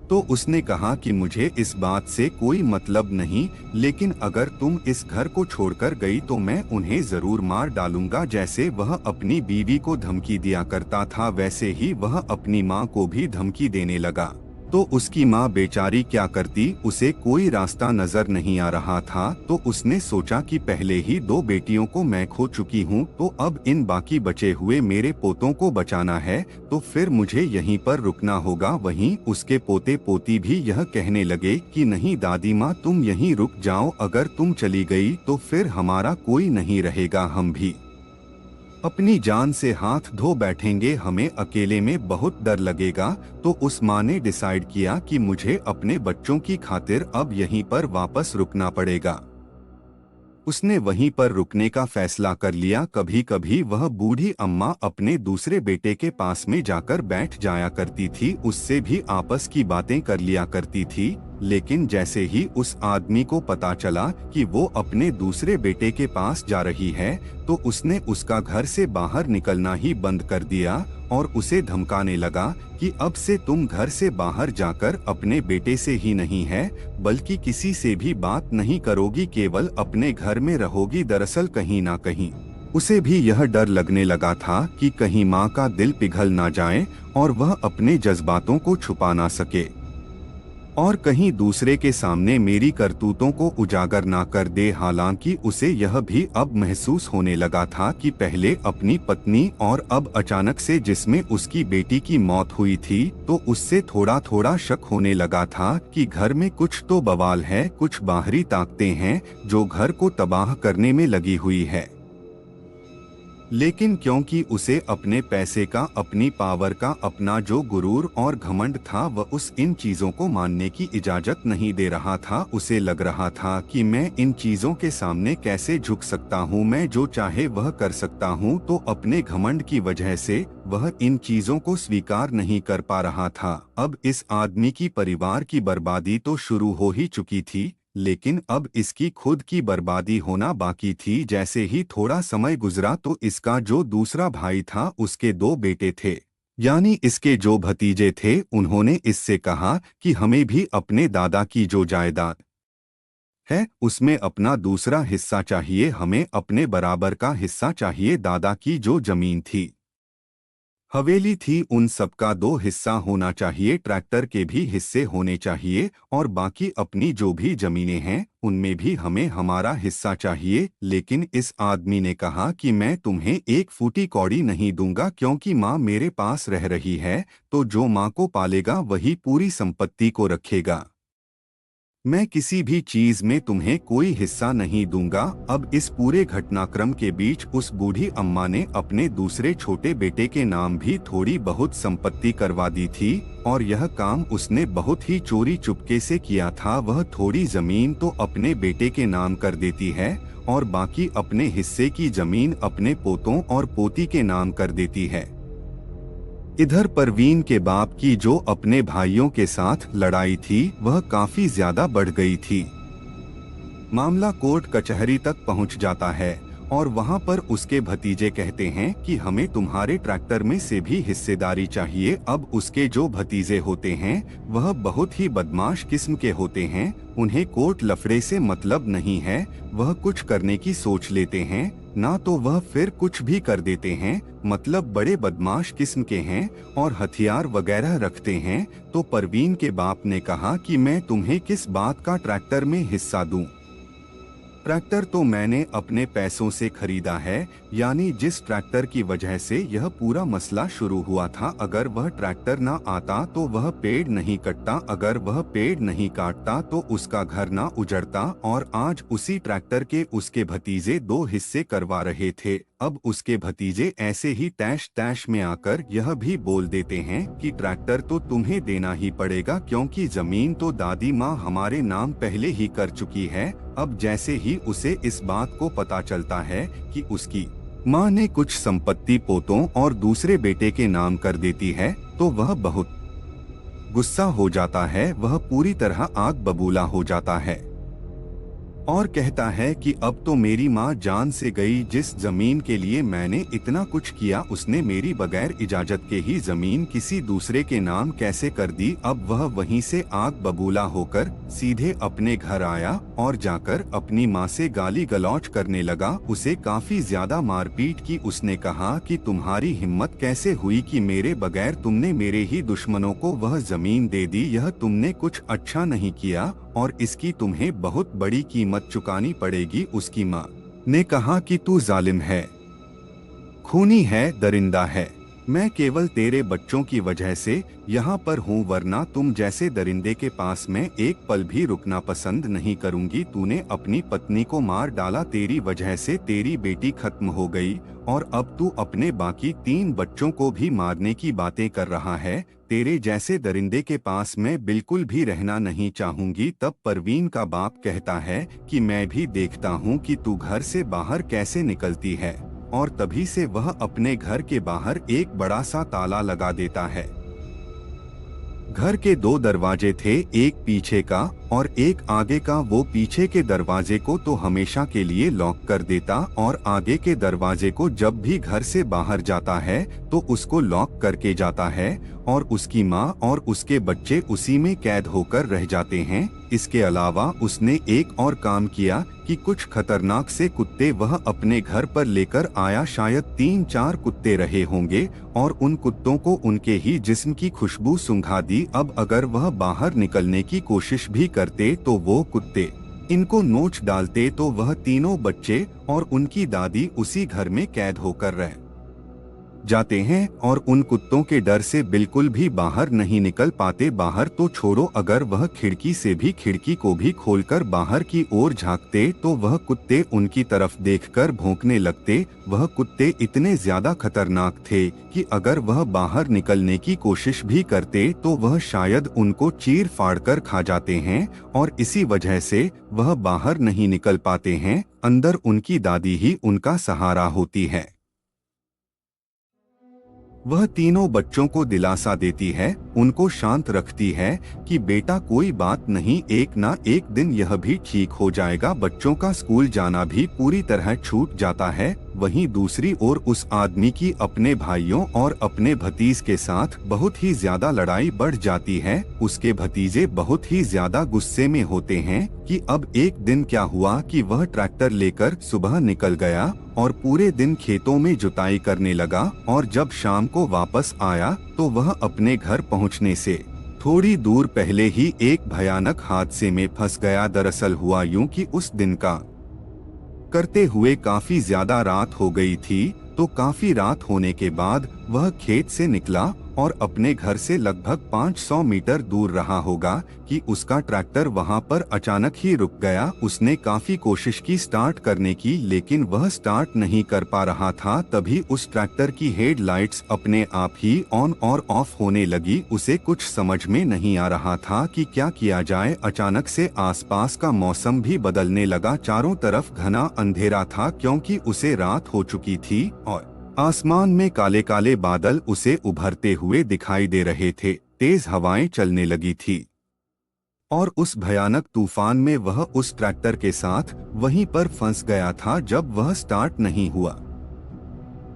तो उसने कहा कि मुझे इस बात से कोई मतलब नहीं, लेकिन अगर तुम इस घर को छोड़कर गई तो मैं उन्हें जरूर मार डालूंगा। जैसे वह अपनी बीवी को धमकी दिया करता था वैसे ही वह अपनी माँ को भी धमकी देने लगा। तो उसकी माँ बेचारी क्या करती, उसे कोई रास्ता नजर नहीं आ रहा था। तो उसने सोचा कि पहले ही 2 बेटियों को मैं खो चुकी हूँ, तो अब इन बाकी बचे हुए मेरे पोतों को बचाना है, तो फिर मुझे यहीं पर रुकना होगा। वहीं उसके पोते पोती भी यह कहने लगे कि नहीं दादी माँ, तुम यहीं रुक जाओ, अगर तुम चली गई तो फिर हमारा कोई नहीं रहेगा, हम भी अपनी जान से हाथ धो बैठेंगे, हमें अकेले में बहुत डर लगेगा। तो उस माँ ने डिसाइड किया कि मुझे अपने बच्चों की खातिर अब यहीं पर वापस रुकना पड़ेगा। उसने वहीं पर रुकने का फैसला कर लिया। कभी कभी वह बूढ़ी अम्मा अपने दूसरे बेटे के पास में जाकर बैठ जाया करती थी, उससे भी आपस की बातें कर लिया करती थी। लेकिन जैसे ही उस आदमी को पता चला कि वो अपने दूसरे बेटे के पास जा रही है तो उसने उसका घर से बाहर निकलना ही बंद कर दिया और उसे धमकाने लगा कि अब से तुम घर से बाहर जाकर अपने बेटे से ही नहीं है बल्कि किसी से भी बात नहीं करोगी, केवल अपने घर में रहोगी। दरअसल कहीं ना कहीं उसे भी यह डर लगने लगा था कि कहीं माँ का दिल पिघल ना जाए और वह अपने जज्बातों को छुपा ना सके और कहीं दूसरे के सामने मेरी करतूतों को उजागर ना कर दे। हालांकि उसे यह भी अब महसूस होने लगा था कि पहले अपनी पत्नी और अब अचानक से जिसमें उसकी बेटी की मौत हुई थी, तो उससे थोड़ा थोड़ा शक होने लगा था कि घर में कुछ तो बवाल है, कुछ बाहरी ताकतें हैं जो घर को तबाह करने में लगी हुई है। लेकिन क्योंकि उसे अपने पैसे का, अपनी पावर का, अपना जो गुरूर और घमंड था वह उस इन चीजों को मानने की इजाजत नहीं दे रहा था। उसे लग रहा था कि मैं इन चीजों के सामने कैसे झुक सकता हूँ, मैं जो चाहे वह कर सकता हूँ। तो अपने घमंड की वजह से वह इन चीजों को स्वीकार नहीं कर पा रहा था। अब इस आदमी की परिवार की बर्बादी तो शुरू हो ही चुकी थी, लेकिन अब इसकी खुद की बर्बादी होना बाकी थी। जैसे ही थोड़ा समय गुजरा तो इसका जो दूसरा भाई था उसके 2 बेटे थे, यानी इसके जो भतीजे थे, उन्होंने इससे कहा कि हमें भी अपने दादा की जो जायदाद है उसमें अपना दूसरा हिस्सा चाहिए, हमें अपने बराबर का हिस्सा चाहिए। दादा की जो जमीन थी, हवेली थी, उन सबका 2 हिस्सा होना चाहिए, ट्रैक्टर के भी हिस्से होने चाहिए और बाकी अपनी जो भी जमीनें हैं उनमें भी हमें हमारा हिस्सा चाहिए। लेकिन इस आदमी ने कहा कि मैं तुम्हें 1 फूटी कौड़ी नहीं दूंगा, क्योंकि माँ मेरे पास रह रही है, तो जो माँ को पालेगा वही पूरी संपत्ति को रखेगा। मैं किसी भी चीज में तुम्हें कोई हिस्सा नहीं दूंगा। अब इस पूरे घटनाक्रम के बीच उस बूढ़ी अम्मा ने अपने दूसरे छोटे बेटे के नाम भी थोड़ी बहुत संपत्ति करवा दी थी और यह काम उसने बहुत ही चोरी चुपके से किया था। वह थोड़ी जमीन तो अपने बेटे के नाम कर देती है और बाकी अपने हिस्से की जमीन अपने पोतों और पोती के नाम कर देती है। इधर परवीन के बाप की जो अपने भाइयों के साथ लड़ाई थी वह काफी ज्यादा बढ़ गई थी। मामला कोर्ट कचहरी तक पहुंच जाता है और वहां पर उसके भतीजे कहते हैं कि हमें तुम्हारे ट्रैक्टर में से भी हिस्सेदारी चाहिए। अब उसके जो भतीजे होते हैं वह बहुत ही बदमाश किस्म के होते हैं, उन्हें कोर्ट लफड़े से मतलब नहीं है, वह कुछ करने की सोच लेते हैं ना तो वह फिर कुछ भी कर देते हैं, मतलब बड़े बदमाश किस्म के हैं और हथियार वगैरह रखते हैं। तो परवीन के बाप ने कहा कि मैं तुम्हें किस बात का ट्रैक्टर में हिस्सा दूं? ट्रैक्टर तो मैंने अपने पैसों से खरीदा है, यानी जिस ट्रैक्टर की वजह से यह पूरा मसला शुरू हुआ था। अगर वह ट्रैक्टर ना आता तो वह पेड़ नहीं कटता, अगर वह पेड़ नहीं काटता तो उसका घर ना उजड़ता। और आज उसी ट्रैक्टर के उसके भतीजे 2 हिस्से करवा रहे थे। अब उसके भतीजे ऐसे ही तैश तैश में आकर यह भी बोल देते हैं कि ट्रैक्टर तो तुम्हें देना ही पड़ेगा, क्योंकि जमीन तो दादी माँ हमारे नाम पहले ही कर चुकी है। अब जैसे ही उसे इस बात को पता चलता है कि उसकी माँ ने कुछ संपत्ति पोतों और दूसरे बेटे के नाम कर देती है तो वह बहुत गुस्सा हो जाता है, वह पूरी तरह आग बबूला हो जाता है और कहता है कि अब तो मेरी माँ जान से गई। जिस जमीन के लिए मैंने इतना कुछ किया उसने मेरी बगैर इजाजत के ही जमीन किसी दूसरे के नाम कैसे कर दी। अब वह वहीं से आग बबूला होकर सीधे अपने घर आया और जाकर अपनी माँ से गाली गलौज करने लगा, उसे काफी ज्यादा मारपीट की। उसने कहा कि तुम्हारी हिम्मत कैसे हुई कि मेरे बगैर तुमने मेरे ही दुश्मनों को वह जमीन दे दी, यह तुमने कुछ अच्छा नहीं किया और इसकी तुम्हें बहुत बड़ी कीमत चुकानी पड़ेगी। उसकी माँ ने कहा कि तू जालिम है, खूनी है, दरिंदा है, मैं केवल तेरे बच्चों की वजह से यहाँ पर हूँ, वरना तुम जैसे दरिंदे के पास मैं एक पल भी रुकना पसंद नहीं करूँगी। तूने अपनी पत्नी को मार डाला, तेरी वजह से तेरी बेटी खत्म हो गई और अब तू अपने बाकी 3 बच्चों को भी मारने की बातें कर रहा है। तेरे जैसे दरिंदे के पास मैं बिल्कुल भी रहना नहीं चाहूंगी। तब परवीन का बाप कहता है कि मैं भी देखता हूँ कि तू घर से बाहर कैसे निकलती है, और तभी से वह अपने घर के बाहर एक बड़ा सा ताला लगा देता है। घर के 2 दरवाजे थे, एक पीछे का और एक आगे का। वो पीछे के दरवाजे को तो हमेशा के लिए लॉक कर देता और आगे के दरवाजे को जब भी घर से बाहर जाता है तो उसको लॉक करके जाता है और उसकी माँ और उसके बच्चे उसी में कैद होकर रह जाते हैं। इसके अलावा उसने एक और काम किया कि कुछ खतरनाक से कुत्ते वह अपने घर पर लेकर आया। शायद 3-4 कुत्ते रहे होंगे और उन कुत्तों को उनके ही जिस्म की खुशबू सूंघा दी। अब अगर वह बाहर निकलने की कोशिश भी करते तो वो कुत्ते इनको नोच डालते, तो वह तीनों बच्चे और उनकी दादी उसी घर में कैद होकर रह जाते हैं और उन कुत्तों के डर से बिल्कुल भी बाहर नहीं निकल पाते। बाहर तो छोड़ो, अगर वह खिड़की से भी खिड़की को भी खोलकर बाहर की ओर झांकते तो वह कुत्ते उनकी तरफ देखकर भौंकने लगते। वह कुत्ते इतने ज्यादा खतरनाक थे कि अगर वह बाहर निकलने की कोशिश भी करते तो वह शायद उनको चीर फाड़ कर खा जाते हैं और इसी वजह से वह बाहर नहीं निकल पाते हैं। अंदर उनकी दादी ही उनका सहारा होती है। वह तीनों बच्चों को दिलासा देती है, उनको शांत रखती है कि बेटा कोई बात नहीं, एक ना एक दिन यह भी ठीक हो जाएगा। बच्चों का स्कूल जाना भी पूरी तरह छूट जाता है। वहीं दूसरी ओर उस आदमी की अपने भाइयों और अपने भतीज के साथ बहुत ही ज्यादा लड़ाई बढ़ जाती है। उसके भतीजे बहुत ही ज्यादा गुस्से में होते हैं कि अब एक दिन क्या हुआ कि वह ट्रैक्टर लेकर सुबह निकल गया और पूरे दिन खेतों में जुताई करने लगा और जब शाम को वापस आया तो वह अपने घर पहुंचने से थोड़ी दूर पहले ही एक भयानक हादसे में फंस गया। दरअसल हुआ यूं कि उस दिन का करते हुए काफी ज्यादा रात हो गई थी, तो काफी रात होने के बाद वह खेत से निकला और अपने घर से लगभग 500 मीटर दूर रहा होगा कि उसका ट्रैक्टर वहां पर अचानक ही रुक गया। उसने काफी कोशिश की स्टार्ट करने की, लेकिन वह स्टार्ट नहीं कर पा रहा था। तभी उस ट्रैक्टर की हेडलाइट्स अपने आप ही ऑन और ऑफ होने लगी। उसे कुछ समझ में नहीं आ रहा था कि क्या किया जाए। अचानक से आसपास का मौसम भी बदलने लगा, चारों तरफ घना अंधेरा था क्योंकि उसे रात हो चुकी थी और आसमान में काले काले बादल उसे उभरते हुए दिखाई दे रहे थे, तेज हवाएं चलने लगी थी और उस भयानक तूफान में वह उस ट्रैक्टर के साथ वहीं पर फंस गया था। जब वह स्टार्ट नहीं हुआ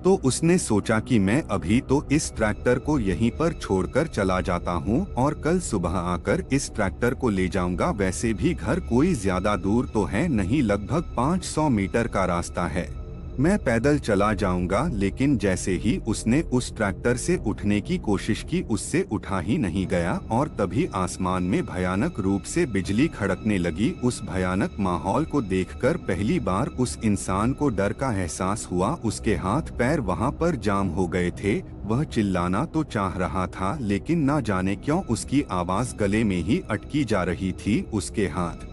तो उसने सोचा कि मैं अभी तो इस ट्रैक्टर को यहीं पर छोड़कर चला जाता हूं और कल सुबह आकर इस ट्रैक्टर को ले जाऊंगा। वैसे भी घर कोई ज्यादा दूर तो है नहीं, लगभग 500 मीटर का रास्ता है, मैं पैदल चला जाऊंगा। लेकिन जैसे ही उसने उस ट्रैक्टर से उठने की कोशिश की, उससे उठा ही नहीं गया और तभी आसमान में भयानक रूप से बिजली खड़कने लगी। उस भयानक माहौल को देखकर पहली बार उस इंसान को डर का एहसास हुआ। उसके हाथ पैर वहां पर जाम हो गए थे। वह चिल्लाना तो चाह रहा था, लेकिन ना जाने क्यों उसकी आवाज गले में ही अटकी जा रही थी। उसके हाथ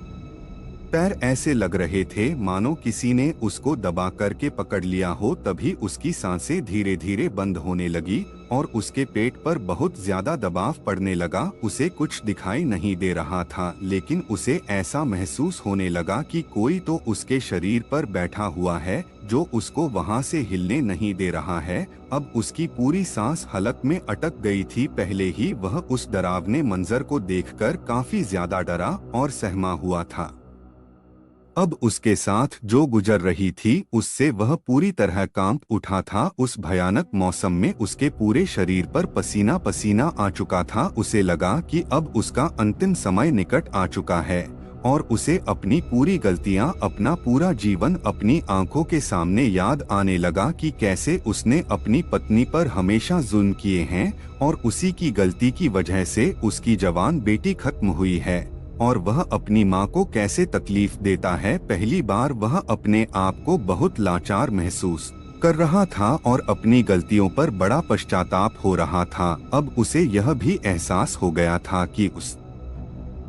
पैर ऐसे लग रहे थे मानो किसी ने उसको दबा करके पकड़ लिया हो। तभी उसकी सांसें धीरे धीरे बंद होने लगी और उसके पेट पर बहुत ज्यादा दबाव पड़ने लगा। उसे कुछ दिखाई नहीं दे रहा था, लेकिन उसे ऐसा महसूस होने लगा कि कोई तो उसके शरीर पर बैठा हुआ है जो उसको वहां से हिलने नहीं दे रहा है। अब उसकी पूरी सांस हलक में अटक गई थी। पहले ही वह उस डरावने मंजर को देखकर काफी ज्यादा डरा और सहमा हुआ था। अब उसके साथ जो गुजर रही थी उससे वह पूरी तरह कांप उठा था। उस भयानक मौसम में उसके पूरे शरीर पर पसीना पसीना आ चुका था। उसे लगा कि अब उसका अंतिम समय निकट आ चुका है और उसे अपनी पूरी गलतियां, अपना पूरा जीवन अपनी आंखों के सामने याद आने लगा कि कैसे उसने अपनी पत्नी पर हमेशा जुल्म किए हैं और उसी की गलती की वजह से उसकी जवान बेटी खत्म हुई है और वह अपनी माँ को कैसे तकलीफ देता है। पहली बार वह अपने आप को बहुत लाचार महसूस कर रहा था और अपनी गलतियों पर बड़ा पश्चाताप हो रहा था। अब उसे यह भी एहसास हो गया था कि उस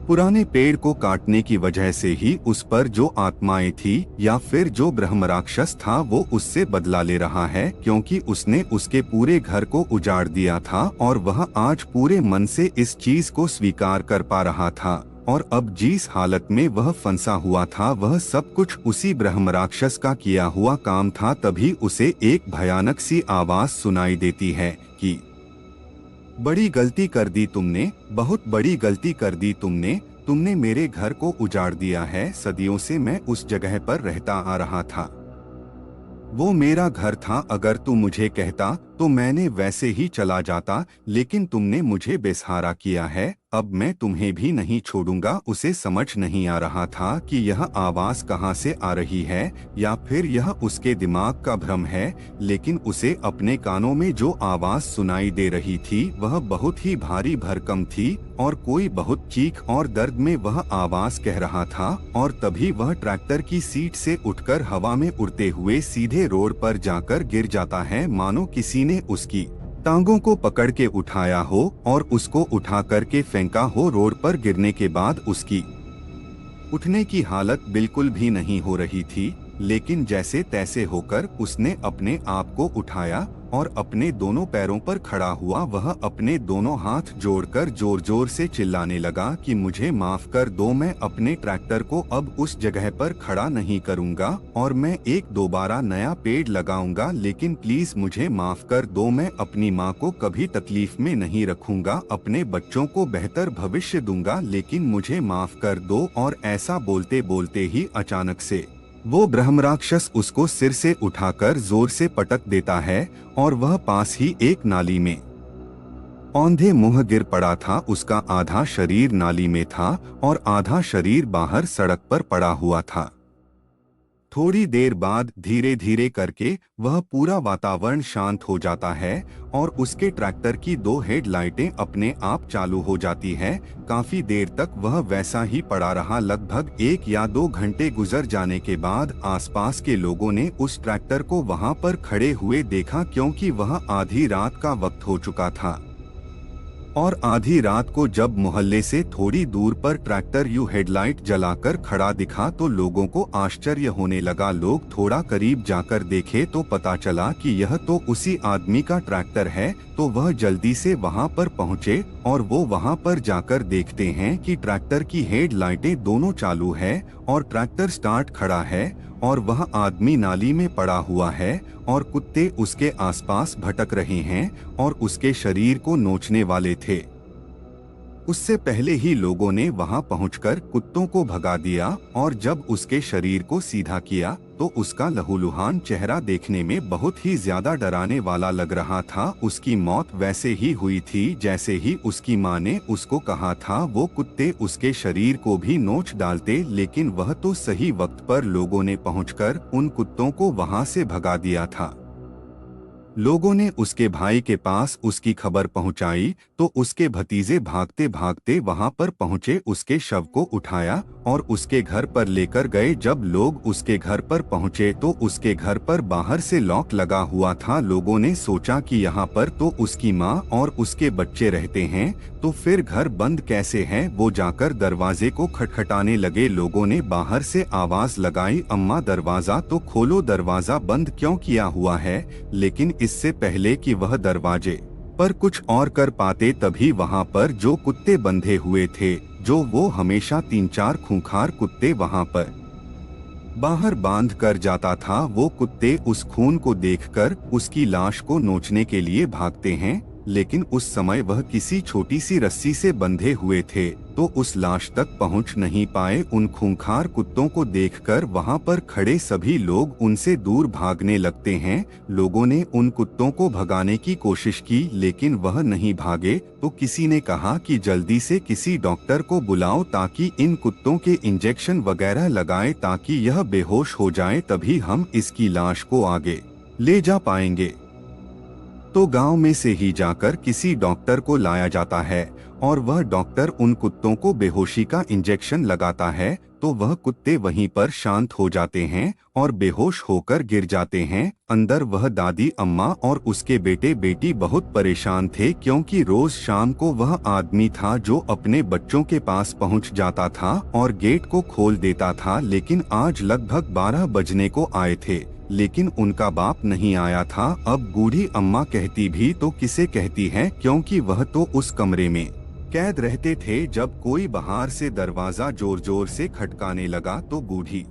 पुराने पेड़ को काटने की वजह से ही उस पर जो आत्माएं थी या फिर जो ब्रह्म राक्षस था वो उससे बदला ले रहा है, क्योंकि उसने उसके पूरे घर को उजाड़ दिया था और वह आज पूरे मन से इस चीज को स्वीकार कर पा रहा था। और अब जिस हालत में वह फंसा हुआ था वह सब कुछ उसी ब्रह्म राक्षस का किया हुआ काम था। तभी उसे एक भयानक सी आवाज सुनाई देती है कि बड़ी गलती कर दी तुमने, बहुत बड़ी गलती कर दी तुमने मेरे घर को उजाड़ दिया है। सदियों से मैं उस जगह पर रहता आ रहा था, वो मेरा घर था। अगर तू मुझे कहता तो मैंने वैसे ही चला जाता, लेकिन तुमने मुझे बेसहारा किया है। अब मैं तुम्हें भी नहीं छोड़ूंगा। उसे समझ नहीं आ रहा था कि यह आवाज कहां से आ रही है या फिर यह उसके दिमाग का भ्रम है, लेकिन उसे अपने कानों में जो आवाज सुनाई दे रही थी वह बहुत ही भारी भरकम थी और कोई बहुत चीख और दर्द में वह आवाज कह रहा था। और तभी वह ट्रैक्टर की सीट से उठकर हवा में उड़ते हुए सीधे रोड पर जाकर गिर जाता है, मानो किसी ने उसकी टांगों को पकड़ के उठाया हो और उसको उठा करके फेंका हो। रोड पर गिरने के बाद उसकी उठने की हालत बिल्कुल भी नहीं हो रही थी, लेकिन जैसे तैसे होकर उसने अपने आप को उठाया और अपने दोनों पैरों पर खड़ा हुआ। वह अपने दोनों हाथ जोड़कर जोर जोर से चिल्लाने लगा कि मुझे माफ कर दो, मैं अपने ट्रैक्टर को अब उस जगह पर खड़ा नहीं करूंगा और मैं एक दोबारा नया पेड़ लगाऊंगा, लेकिन प्लीज मुझे माफ कर दो। मैं अपनी माँ को कभी तकलीफ में नहीं रखूंगा, अपने बच्चों को बेहतर भविष्य दूंगा, लेकिन मुझे माफ कर दो। और ऐसा बोलते बोलते ही अचानक से वो ब्रह्म राक्षस उसको सिर से उठाकर जोर से पटक देता है और वह पास ही एक नाली में औंधे मुंह गिर पड़ा था। उसका आधा शरीर नाली में था और आधा शरीर बाहर सड़क पर पड़ा हुआ था। थोड़ी देर बाद धीरे धीरे करके वह पूरा वातावरण शांत हो जाता है और उसके ट्रैक्टर की 2 हेडलाइटें अपने आप चालू हो जाती है। काफी देर तक वह वैसा ही पड़ा रहा। लगभग 1 या 2 घंटे गुजर जाने के बाद आसपास के लोगों ने उस ट्रैक्टर को वहां पर खड़े हुए देखा, क्योंकि वह आधी रात का वक्त हो चुका था। और आधी रात को जब मोहल्ले से थोड़ी दूर पर ट्रैक्टर हेडलाइट जलाकर खड़ा दिखा तो लोगों को आश्चर्य होने लगा। लोग थोड़ा करीब जाकर देखे तो पता चला कि यह तो उसी आदमी का ट्रैक्टर है। तो वह जल्दी से वहां पर पहुंचे और वो वहां पर जाकर देखते हैं कि ट्रैक्टर की हेडलाइटें दोनों चालू है और ट्रैक्टर स्टार्ट खड़ा है और वह आदमी नाली में पड़ा हुआ है और कुत्ते उसके आसपास भटक रहे हैं और उसके शरीर को नोचने वाले थे। उससे पहले ही लोगों ने वहां पहुंचकर कुत्तों को भगा दिया और जब उसके शरीर को सीधा किया तो उसका लहूलुहान चेहरा देखने में बहुत ही ज्यादा डराने वाला लग रहा था। उसकी मौत वैसे ही हुई थी जैसे ही उसकी मां ने उसको कहा था। वो कुत्ते उसके शरीर को भी नोच डालते, लेकिन वह तो सही वक्त पर लोगों ने पहुंचकर उन कुत्तों को वहां से भगा दिया था। लोगों ने उसके भाई के पास उसकी खबर पहुंचाई तो उसके भतीजे भागते भागते वहां पर पहुंचे, उसके शव को उठाया और उसके घर पर लेकर गए। जब लोग उसके घर पर पहुंचे तो उसके घर पर बाहर से लॉक लगा हुआ था। लोगों ने सोचा कि यहाँ पर तो उसकी माँ और उसके बच्चे रहते हैं, तो फिर घर बंद कैसे है। वो जाकर दरवाजे को खटखटाने लगे। लोगों ने बाहर से आवाज लगाई, अम्मा दरवाजा तो खोलो, दरवाजा बंद क्यों किया हुआ है। लेकिन इससे पहले कि वह दरवाजे पर कुछ और कर पाते तभी वहां पर जो कुत्ते बंधे हुए थे, जो वो हमेशा 3-4 खूंखार कुत्ते वहां पर बाहर बांध कर जाता था, वो कुत्ते उस खून को देखकर उसकी लाश को नोचने के लिए भागते हैं। लेकिन उस समय वह किसी छोटी सी रस्सी से बंधे हुए थे तो उस लाश तक पहुंच नहीं पाए। उन खूंखार कुत्तों को देखकर वहां पर खड़े सभी लोग उनसे दूर भागने लगते हैं। लोगों ने उन कुत्तों को भगाने की कोशिश की लेकिन वह नहीं भागे, तो किसी ने कहा कि जल्दी से किसी डॉक्टर को बुलाओ ताकि इन कुत्तों के इंजेक्शन वगैरह लगाएं ताकि यह बेहोश हो जाए, तभी हम इसकी लाश को आगे ले जा पाएंगे। तो गांव में से ही जाकर किसी डॉक्टर को लाया जाता है और वह डॉक्टर उन कुत्तों को बेहोशी का इंजेक्शन लगाता है, तो वह कुत्ते वहीं पर शांत हो जाते हैं और बेहोश होकर गिर जाते हैं। अंदर वह दादी अम्मा और उसके बेटे बेटी बहुत परेशान थे, क्योंकि रोज शाम को वह आदमी था जो अपने बच्चों के पास पहुंच जाता था और गेट को खोल देता था। लेकिन आज लगभग 12 बजने को आए थे लेकिन उनका बाप नहीं आया था। अब बूढ़ी अम्मा कहती भी तो किसे कहती है, क्योंकि वह तो उस कमरे में कैद रहते थे। जब कोई बाहर से दरवाजा जोर जोर से खटकाने लगा तो बूढ़ी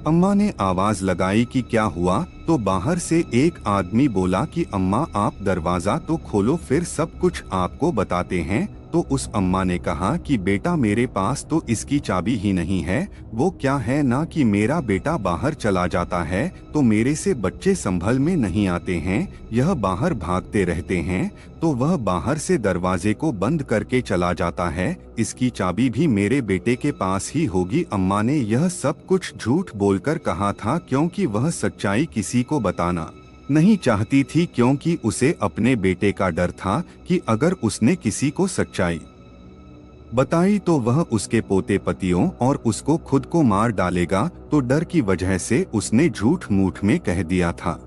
अम्मा ने आवाज लगाई कि क्या हुआ, तो बाहर से एक आदमी बोला कि अम्मा आप दरवाजा तो खोलो, फिर सब कुछ आपको बताते हैं। तो उस अम्मा ने कहा कि बेटा मेरे पास तो इसकी चाबी ही नहीं है। वो क्या है ना कि मेरा बेटा बाहर चला जाता है तो मेरे से बच्चे संभल में नहीं आते हैं, यह बाहर भागते रहते हैं, तो वह बाहर से दरवाजे को बंद करके चला जाता है। इसकी चाबी भी मेरे बेटे के पास ही होगी। अम्मा ने यह सब कुछ झूठ बोलकर कहा था, क्योंकि वह सच्चाई किसी को बताना नहीं चाहती थी, क्योंकि उसे अपने बेटे का डर था कि अगर उसने किसी को सच्चाई बताई तो वह उसके पोते पतियों और उसको खुद को मार डालेगा। तो डर की वजह से उसने झूठ मूठ में कह दिया था।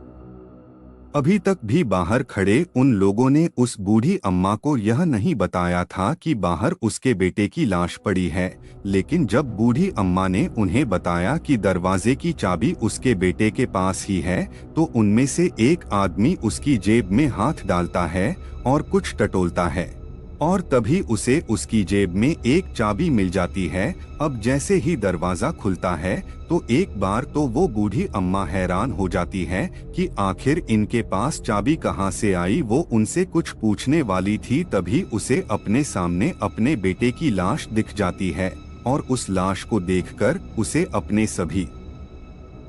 अभी तक भी बाहर खड़े उन लोगों ने उस बूढ़ी अम्मा को यह नहीं बताया था कि बाहर उसके बेटे की लाश पड़ी है। लेकिन जब बूढ़ी अम्मा ने उन्हें बताया कि दरवाजे की चाबी उसके बेटे के पास ही है, तो उनमें से एक आदमी उसकी जेब में हाथ डालता है और कुछ टटोलता है और तभी उसे उसकी जेब में एक चाबी मिल जाती है। अब जैसे ही दरवाजा खुलता है तो एक बार तो वो बूढ़ी अम्मा हैरान हो जाती है कि आखिर इनके पास चाबी कहाँ से आई। वो उनसे कुछ पूछने वाली थी, तभी उसे अपने सामने अपने बेटे की लाश दिख जाती है और उस लाश को देखकर उसे अपने सभी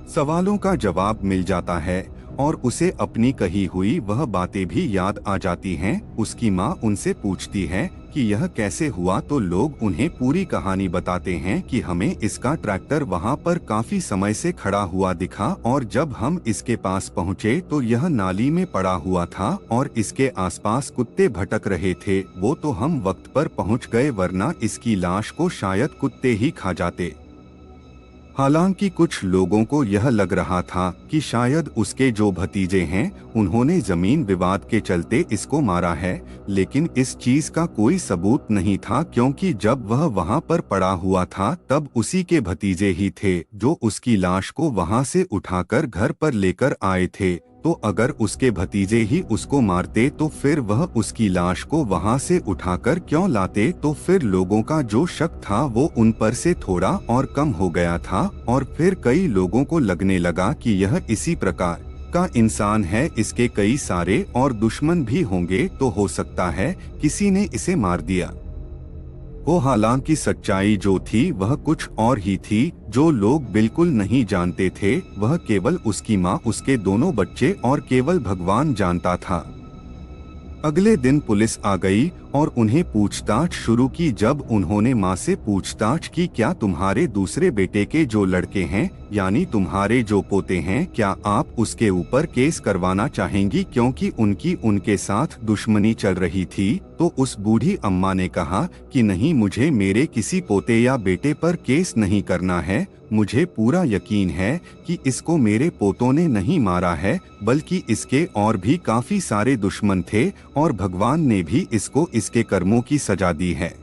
सवालों का जवाब मिल जाता है और उसे अपनी कही हुई वह बातें भी याद आ जाती हैं। उसकी माँ उनसे पूछती है कि यह कैसे हुआ, तो लोग उन्हें पूरी कहानी बताते हैं कि हमें इसका ट्रैक्टर वहाँ पर काफी समय से खड़ा हुआ दिखा और जब हम इसके पास पहुँचे तो यह नाली में पड़ा हुआ था और इसके आसपास कुत्ते भटक रहे थे। वो तो हम वक्त पर पहुँच गए, वरना इसकी लाश को शायद कुत्ते ही खा जाते। हालांकि कुछ लोगों को यह लग रहा था कि शायद उसके जो भतीजे हैं उन्होंने जमीन विवाद के चलते इसको मारा है, लेकिन इस चीज का कोई सबूत नहीं था, क्योंकि जब वह वहां पर पड़ा हुआ था तब उसी के भतीजे ही थे जो उसकी लाश को वहां से उठाकर घर पर लेकर आए थे। तो अगर उसके भतीजे ही उसको मारते तो फिर वह उसकी लाश को वहां से उठाकर क्यों लाते? तो फिर लोगों का जो शक था वो उन पर से थोड़ा और कम हो गया था और फिर कई लोगों को लगने लगा कि यह इसी प्रकार का इंसान है, इसके कई सारे और दुश्मन भी होंगे, तो हो सकता है किसी ने इसे मार दिया हो। हालांकि सच्चाई जो थी वह कुछ और ही थी, जो लोग बिल्कुल नहीं जानते थे। वह केवल उसकी माँ, उसके दोनों बच्चे और केवल भगवान जानता था। अगले दिन पुलिस आ गई और उन्हें पूछताछ शुरू की। जब उन्होंने माँ से पूछताछ की, क्या तुम्हारे दूसरे बेटे के जो लड़के हैं, यानी तुम्हारे जो पोते हैं, क्या आप उसके ऊपर केस करवाना चाहेंगी, क्योंकि उनकी उनके साथ दुश्मनी चल रही थी? तो उस बूढ़ी अम्मा ने कहा कि नहीं, मुझे मेरे किसी पोते या बेटे पर केस नहीं करना है। मुझे पूरा यकीन है कि इसको मेरे पोतों ने नहीं मारा है, बल्कि इसके और भी काफी सारे दुश्मन थे और भगवान ने भी इसको इसके कर्मों की सजा दी है।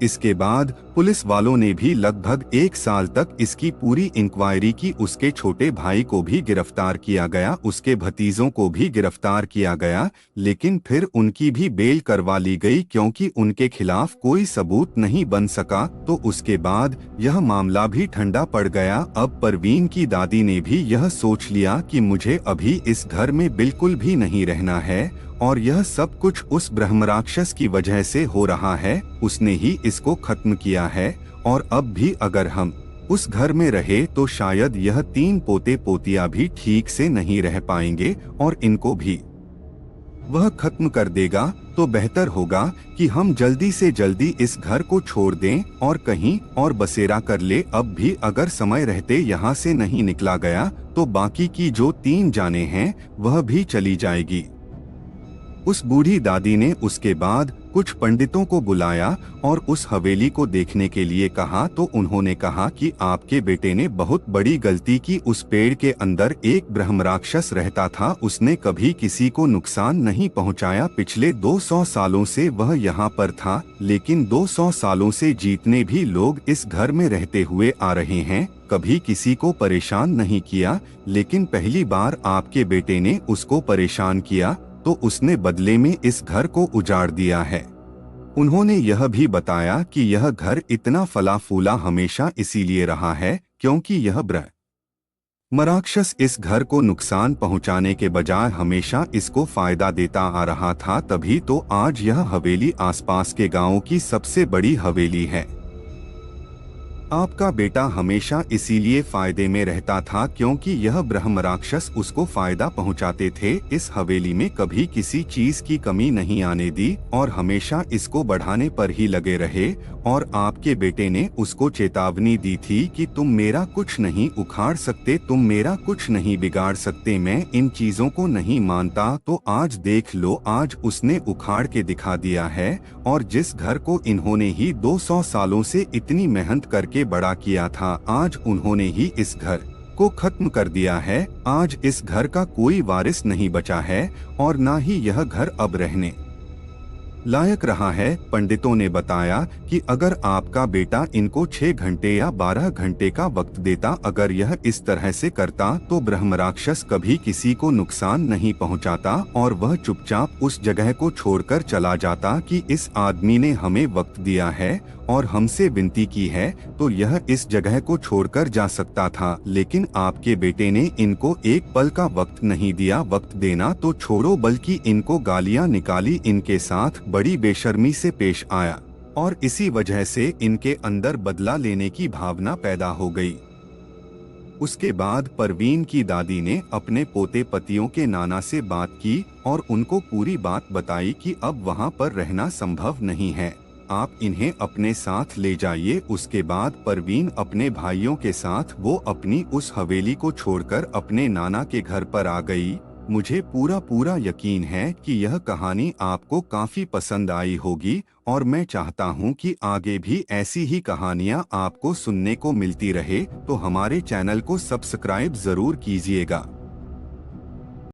इसके बाद पुलिस वालों ने भी लगभग 1 साल तक इसकी पूरी इंक्वायरी की। उसके छोटे भाई को भी गिरफ्तार किया गया, उसके भतीजों को भी गिरफ्तार किया गया, लेकिन फिर उनकी भी बेल करवा ली गई क्योंकि उनके खिलाफ कोई सबूत नहीं बन सका। तो उसके बाद यह मामला भी ठंडा पड़ गया। अब परवीन की दादी ने भी यह सोच लिया कि मुझे अभी इस घर में बिल्कुल भी नहीं रहना है और यह सब कुछ उस ब्रह्मराक्षस की वजह से हो रहा है। उसने ही इसको खत्म किया है और अब भी अगर हम उस घर में रहे तो शायद यह 3 पोते पोतियां भी ठीक से नहीं रह पाएंगे और इनको भी वह खत्म कर देगा। तो बेहतर होगा कि हम जल्दी से जल्दी इस घर को छोड़ दें और कहीं और बसेरा कर ले। अब भी अगर समय रहते यहाँ से नहीं निकला गया तो बाकी की जो 3 जानें हैं वह भी चली जाएगी। उस बूढ़ी दादी ने उसके बाद कुछ पंडितों को बुलाया और उस हवेली को देखने के लिए कहा। तो उन्होंने कहा कि आपके बेटे ने बहुत बड़ी गलती की। उस पेड़ के अंदर एक ब्रह्मराक्षस रहता था, उसने कभी किसी को नुकसान नहीं पहुंचाया। पिछले 200 सालों से वह यहाँ पर था, लेकिन 200 सालों से जितने भी लोग इस घर में रहते हुए आ रहे हैं, कभी किसी को परेशान नहीं किया, लेकिन पहली बार आपके बेटे ने उसको परेशान किया तो उसने बदले में इस घर को उजाड़ दिया है। उन्होंने यह भी बताया कि यह घर इतना फला फूला हमेशा इसीलिए रहा है क्योंकि यह ब्रह्मराक्षस इस घर को नुकसान पहुंचाने के बजाय हमेशा इसको फायदा देता आ रहा था। तभी तो आज यह हवेली आसपास के गांवों की सबसे बड़ी हवेली है। आपका बेटा हमेशा इसीलिए फायदे में रहता था क्योंकि यह ब्रह्मराक्षस उसको फायदा पहुंचाते थे। इस हवेली में कभी किसी चीज की कमी नहीं आने दी और हमेशा इसको बढ़ाने पर ही लगे रहे। और आपके बेटे ने उसको चेतावनी दी थी कि तुम मेरा कुछ नहीं उखाड़ सकते, तुम मेरा कुछ नहीं बिगाड़ सकते, मैं इन चीजों को नहीं मानता। तो आज देख लो, आज उसने उखाड़ के दिखा दिया है। और जिस घर को इन्होंने ही 200 सालों से इतनी मेहनत करके बड़ा किया था, आज उन्होंने ही इस घर को खत्म कर दिया है। आज इस घर का कोई वारिस नहीं बचा है और ना ही यह घर अब रहने लायक रहा है। पंडितों ने बताया कि अगर आपका बेटा इनको 6 घंटे या 12 घंटे का वक्त देता, अगर यह इस तरह से करता तो ब्रह्मराक्षस कभी किसी को नुकसान नहीं पहुंचाता और वह चुपचाप उस जगह को छोड़कर चला जाता कि इस आदमी ने हमें वक्त दिया है और हमसे विनती की है तो यह इस जगह को छोड़कर जा सकता था। लेकिन आपके बेटे ने इनको एक पल का वक्त नहीं दिया। वक्त देना तो छोड़ो, बल्कि इनको गालियां निकाली, इनके साथ बड़ी बेशर्मी से पेश आया और इसी वजह से इनके अंदर बदला लेने की भावना पैदा हो गई। उसके बाद परवीन की दादी ने अपने पोते पतियों के नाना से बात की और उनको पूरी बात बताई कि अब वहां पर रहना संभव नहीं है, आप इन्हें अपने साथ ले जाइए। उसके बाद परवीन अपने भाइयों के साथ वो अपनी उस हवेली को छोड़कर अपने नाना के घर पर आ गई। मुझे पूरा यकीन है कि यह कहानी आपको काफी पसंद आई होगी और मैं चाहता हूं कि आगे भी ऐसी ही कहानियां आपको सुनने को मिलती रहे। तो हमारे चैनल को सब्सक्राइब जरूर कीजिएगा।